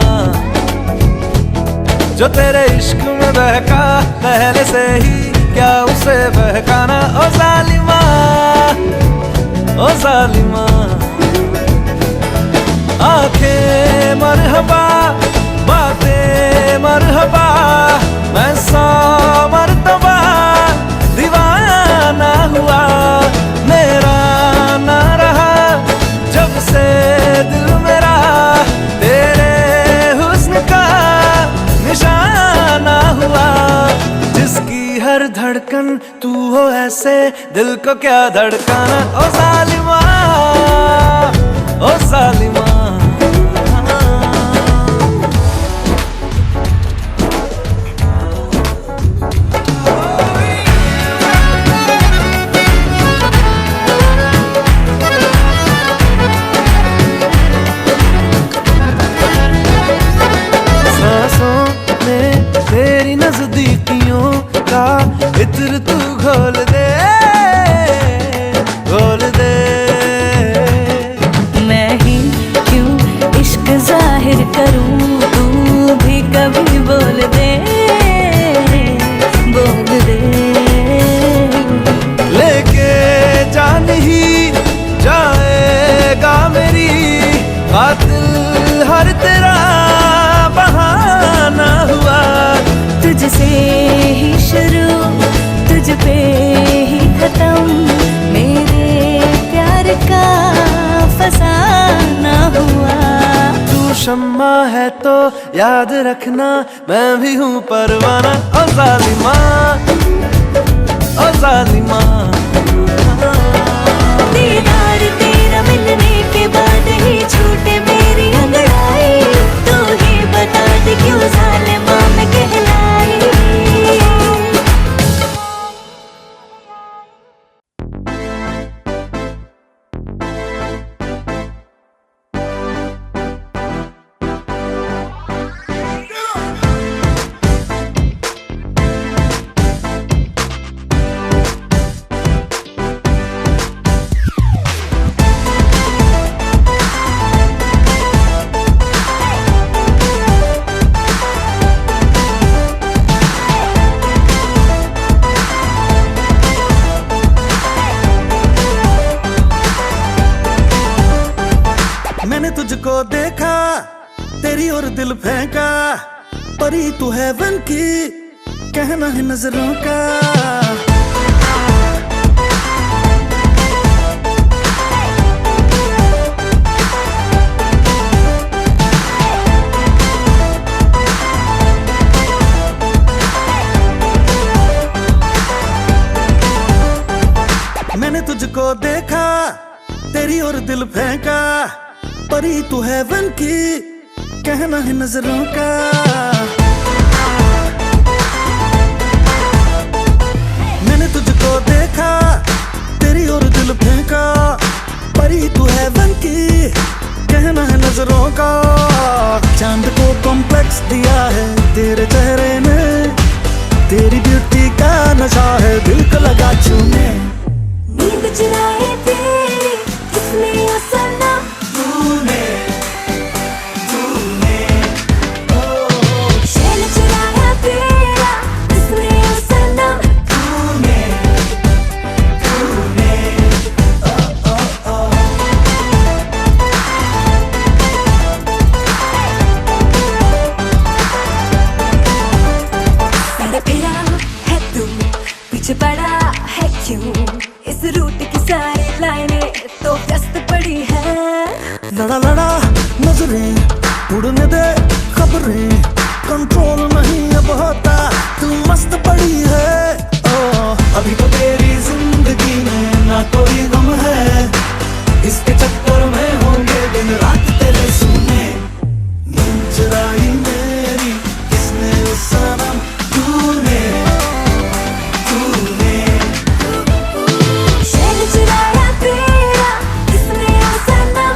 जो तेरे इश्क में बहका पहले से ही, क्या उसे बहकाना। ओ जालिमा, ओ जालिमा। आंखें मरहबा, बातें मरहबा। मैं 100 मरतबा दीवाना हुआ, मेरा ना रहा जब से दिल मेरा। तेरे हुस्न का निशाना हुआ, जिसकी हर धड़कन तू हो ऐसे, दिल को क्या धड़काना। ओ जालिमा, ओ जालिमा। तेरी नजदीकियों का इत्र तू घोल दे, घोल दे। मैं ही क्यों इश्क जाहिर करूं, तू भी कभी बोल दे, बोल दे। लेके जान ही जाएगा मेरी, कातिल हर तेरा बहाना हुआ। तुझसे ही शुरू, तुझ पे ही खत्म, मेरे प्यार का फसाना हुआ। तू शम्मा है तो याद रखना, मैं भी हूँ परवाना। ओ जालिमा, ओ जालिमा। दीदार तेरा मिलने मैंने तुझको देखा तेरी और दिल फेंका परी तू हेवन की कहना है नजरों का मैंने तुझको देखा तेरी और दिल फेंका परी तू हेवन की कहना है नजरों का मैंने तुझको देखा तेरी और दिल फेंका परी तू हेवन की कहना है नजरों का चांद को कॉम्प्लेक्स दिया है तेरे चेहरे ने तेरी ब्यूटी का नशा है दिल को लगा छूने नींद चुराए तेरी किसने ओ सनम शैल चुराया तेरा किसने ओ सनम सारा फेरा है तू पीछे पड़ा है क्यों इस रूट की सारी लाइनें तो व्यस्त पड़ी है लड़ा लड़ा नजरें उड़ने दे खबरें कंट्रोल नहीं अब होता तू मस्त पड़ी है ओ अभी तो तेरी जिंदगी में ना कोई गम है इसके चक्कर में होंगे दिन रात तेरे सुने नींद चुराई मेरी किसने उस सनम तूने शैल चुराया तेरा किसने ओ सनम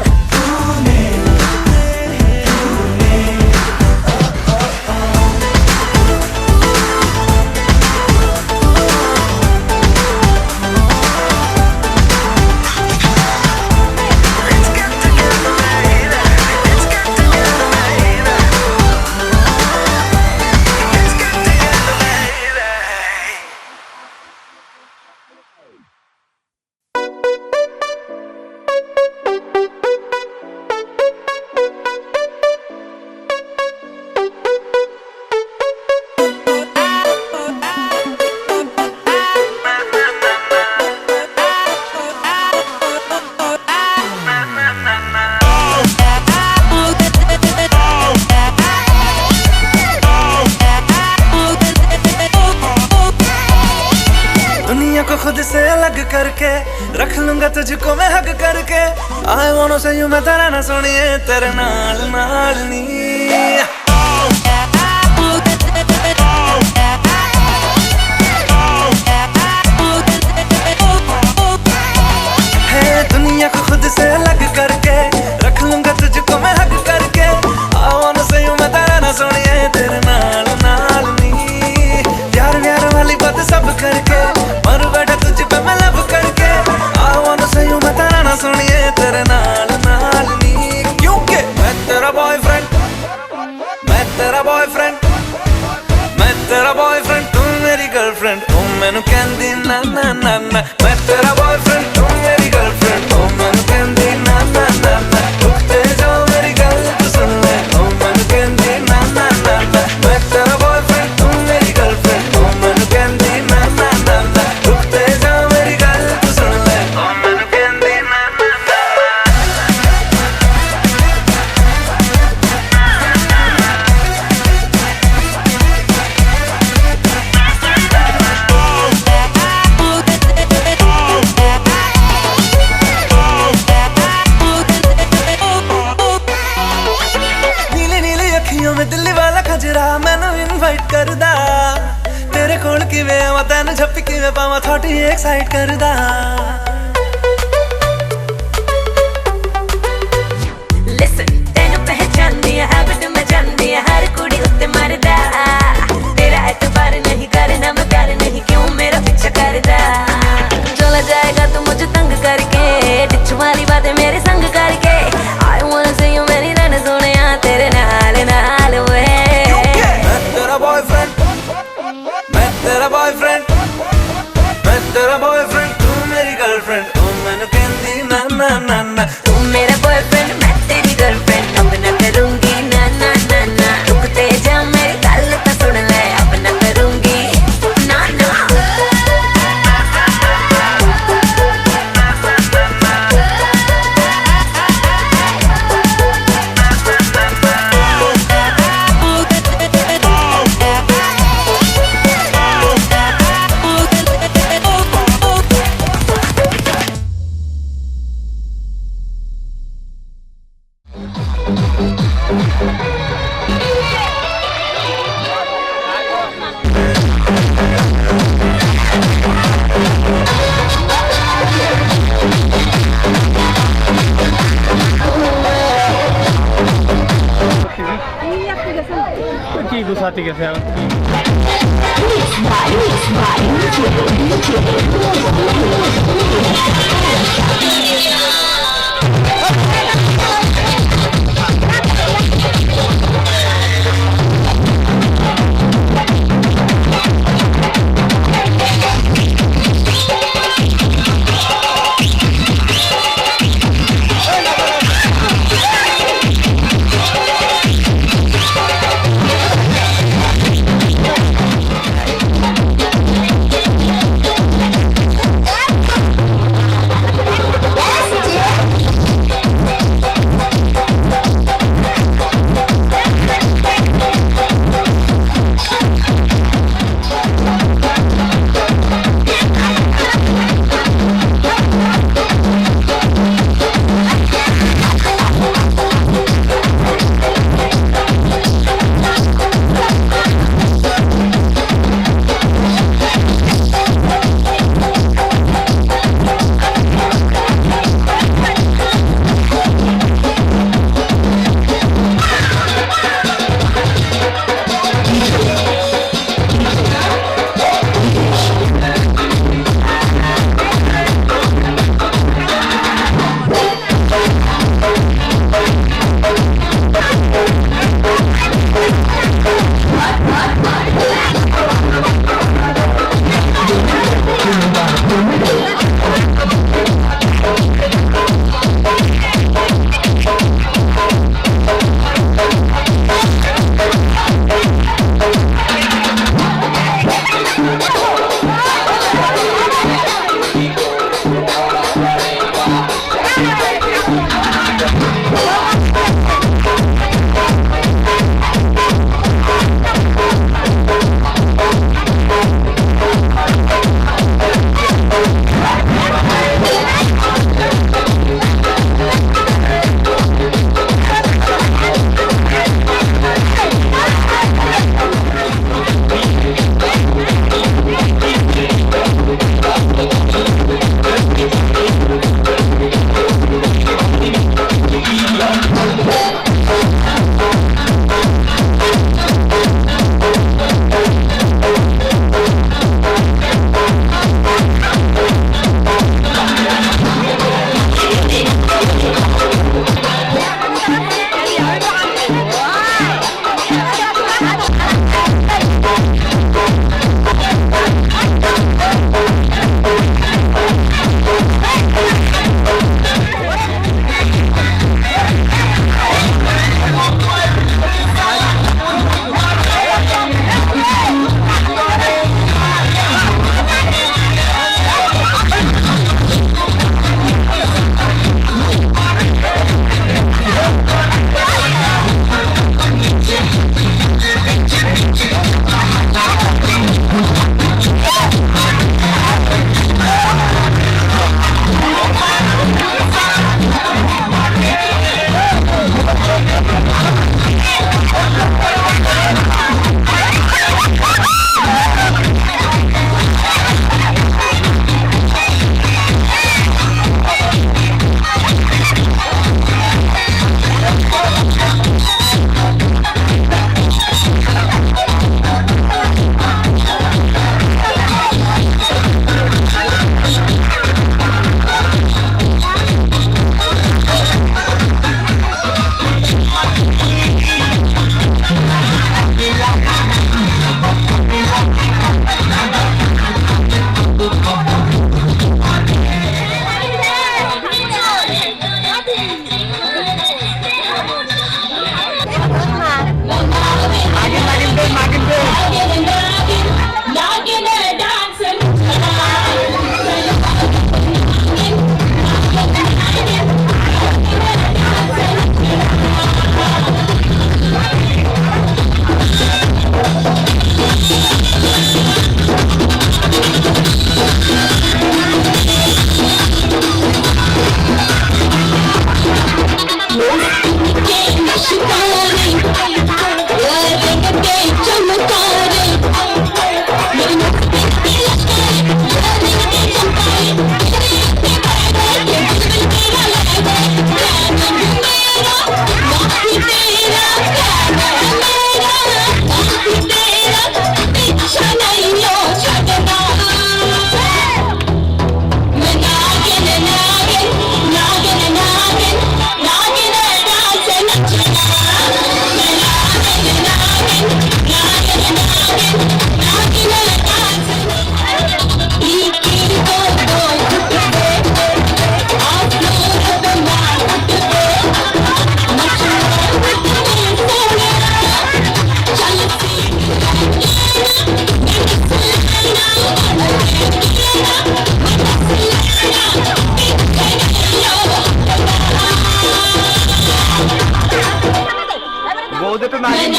दुनिया को खुद से अलग करके रख लूंगा तुझको मैं हक करके आई वांट टू से यू मैं तेरा ना सुनिए तेरे नाल नाल नी है दुनिया को खुद से अलग करके रख लूंगा तुझको मैं हक करके आई वांट टू से यू मैं तेरा ना सुनिए तेरे नाल नाल नी प्यार प्यार वाली बात सब करके मर बैठा तुझ पे मैं लब करके आई वांट टू से यू मैं तेरा ना सुनिए तेरे नाल नाल नी क्योंकि मैं तेरा बॉयफ्रेंड मैं तेरा बॉयफ्रेंड मैं तेरा बॉयफ्रेंड तू मेरी गर्लफ्रेंड तू मैनू कहंदी ना ना ना ना मैं तेरा बॉयफ्रेंड तू मेरी गर्लफ्रेंड तू मैनू कहंदी ना ना ना ना रुकते जाओ मेरी गल तू सुन ले तू मैनू कहंदी ना ना ना ना मैं तेरा बॉयफ्रेंड तू मेरी गर्लफ्रेंड तू मैनू कहंदी ना ना ना ना रुकते जाओ मेरी गल तू सुन ले तू मैनू कहंदी ना ना ना में दिल्ली वाला खजरा मैनू इनवाइट करदा तेरे कोल किवें आवां तैनू झप्पी किवें पावां थोड़ी एक्साइट करदा लिसन तेनू पहचानदी है हैबिट में जानदी है हर कुड़ी उत्ते मरदा तेरा एतबार नहीं करना मैं प्यार नहीं क्यों मेरा पीछा करदा चला जाएगा तू मुझे तंग करके डिच वाली बातें मेरे संग करके आई वांट से यू मेरी रन सोनिया तेरे नाल नाल वे मैं तेरा बॉयफ्रेंड मैं तेरा बॉयफ्रेंड मैं तेरा बॉयफ्रेंड तू मेरी गर्लफ्रेंड तू मैनू कहंदी ना ना ना ना तू मेरा बॉयफ्रेंड मैं तेरी साथी के साथ Yes. মধ্যে একটু নাগিন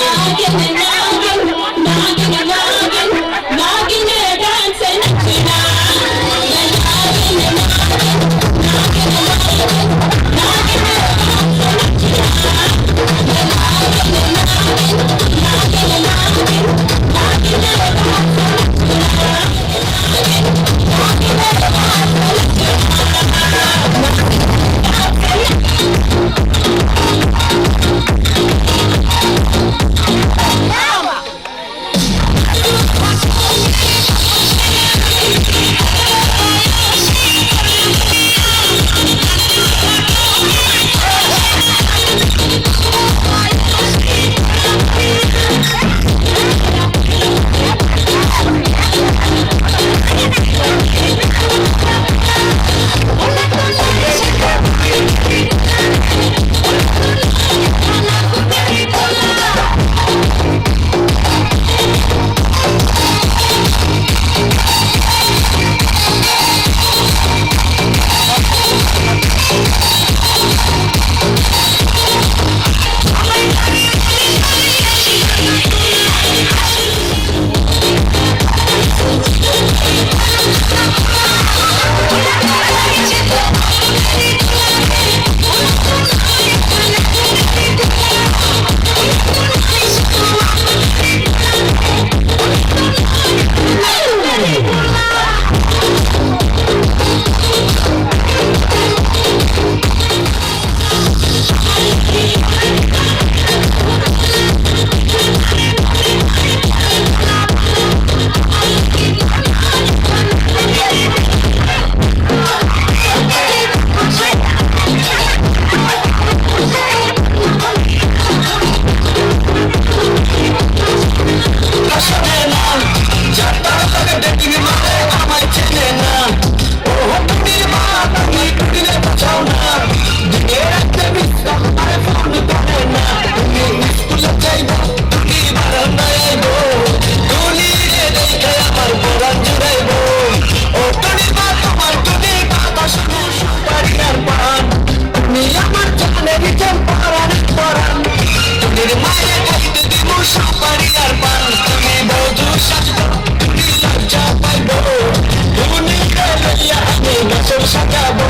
সাজাবো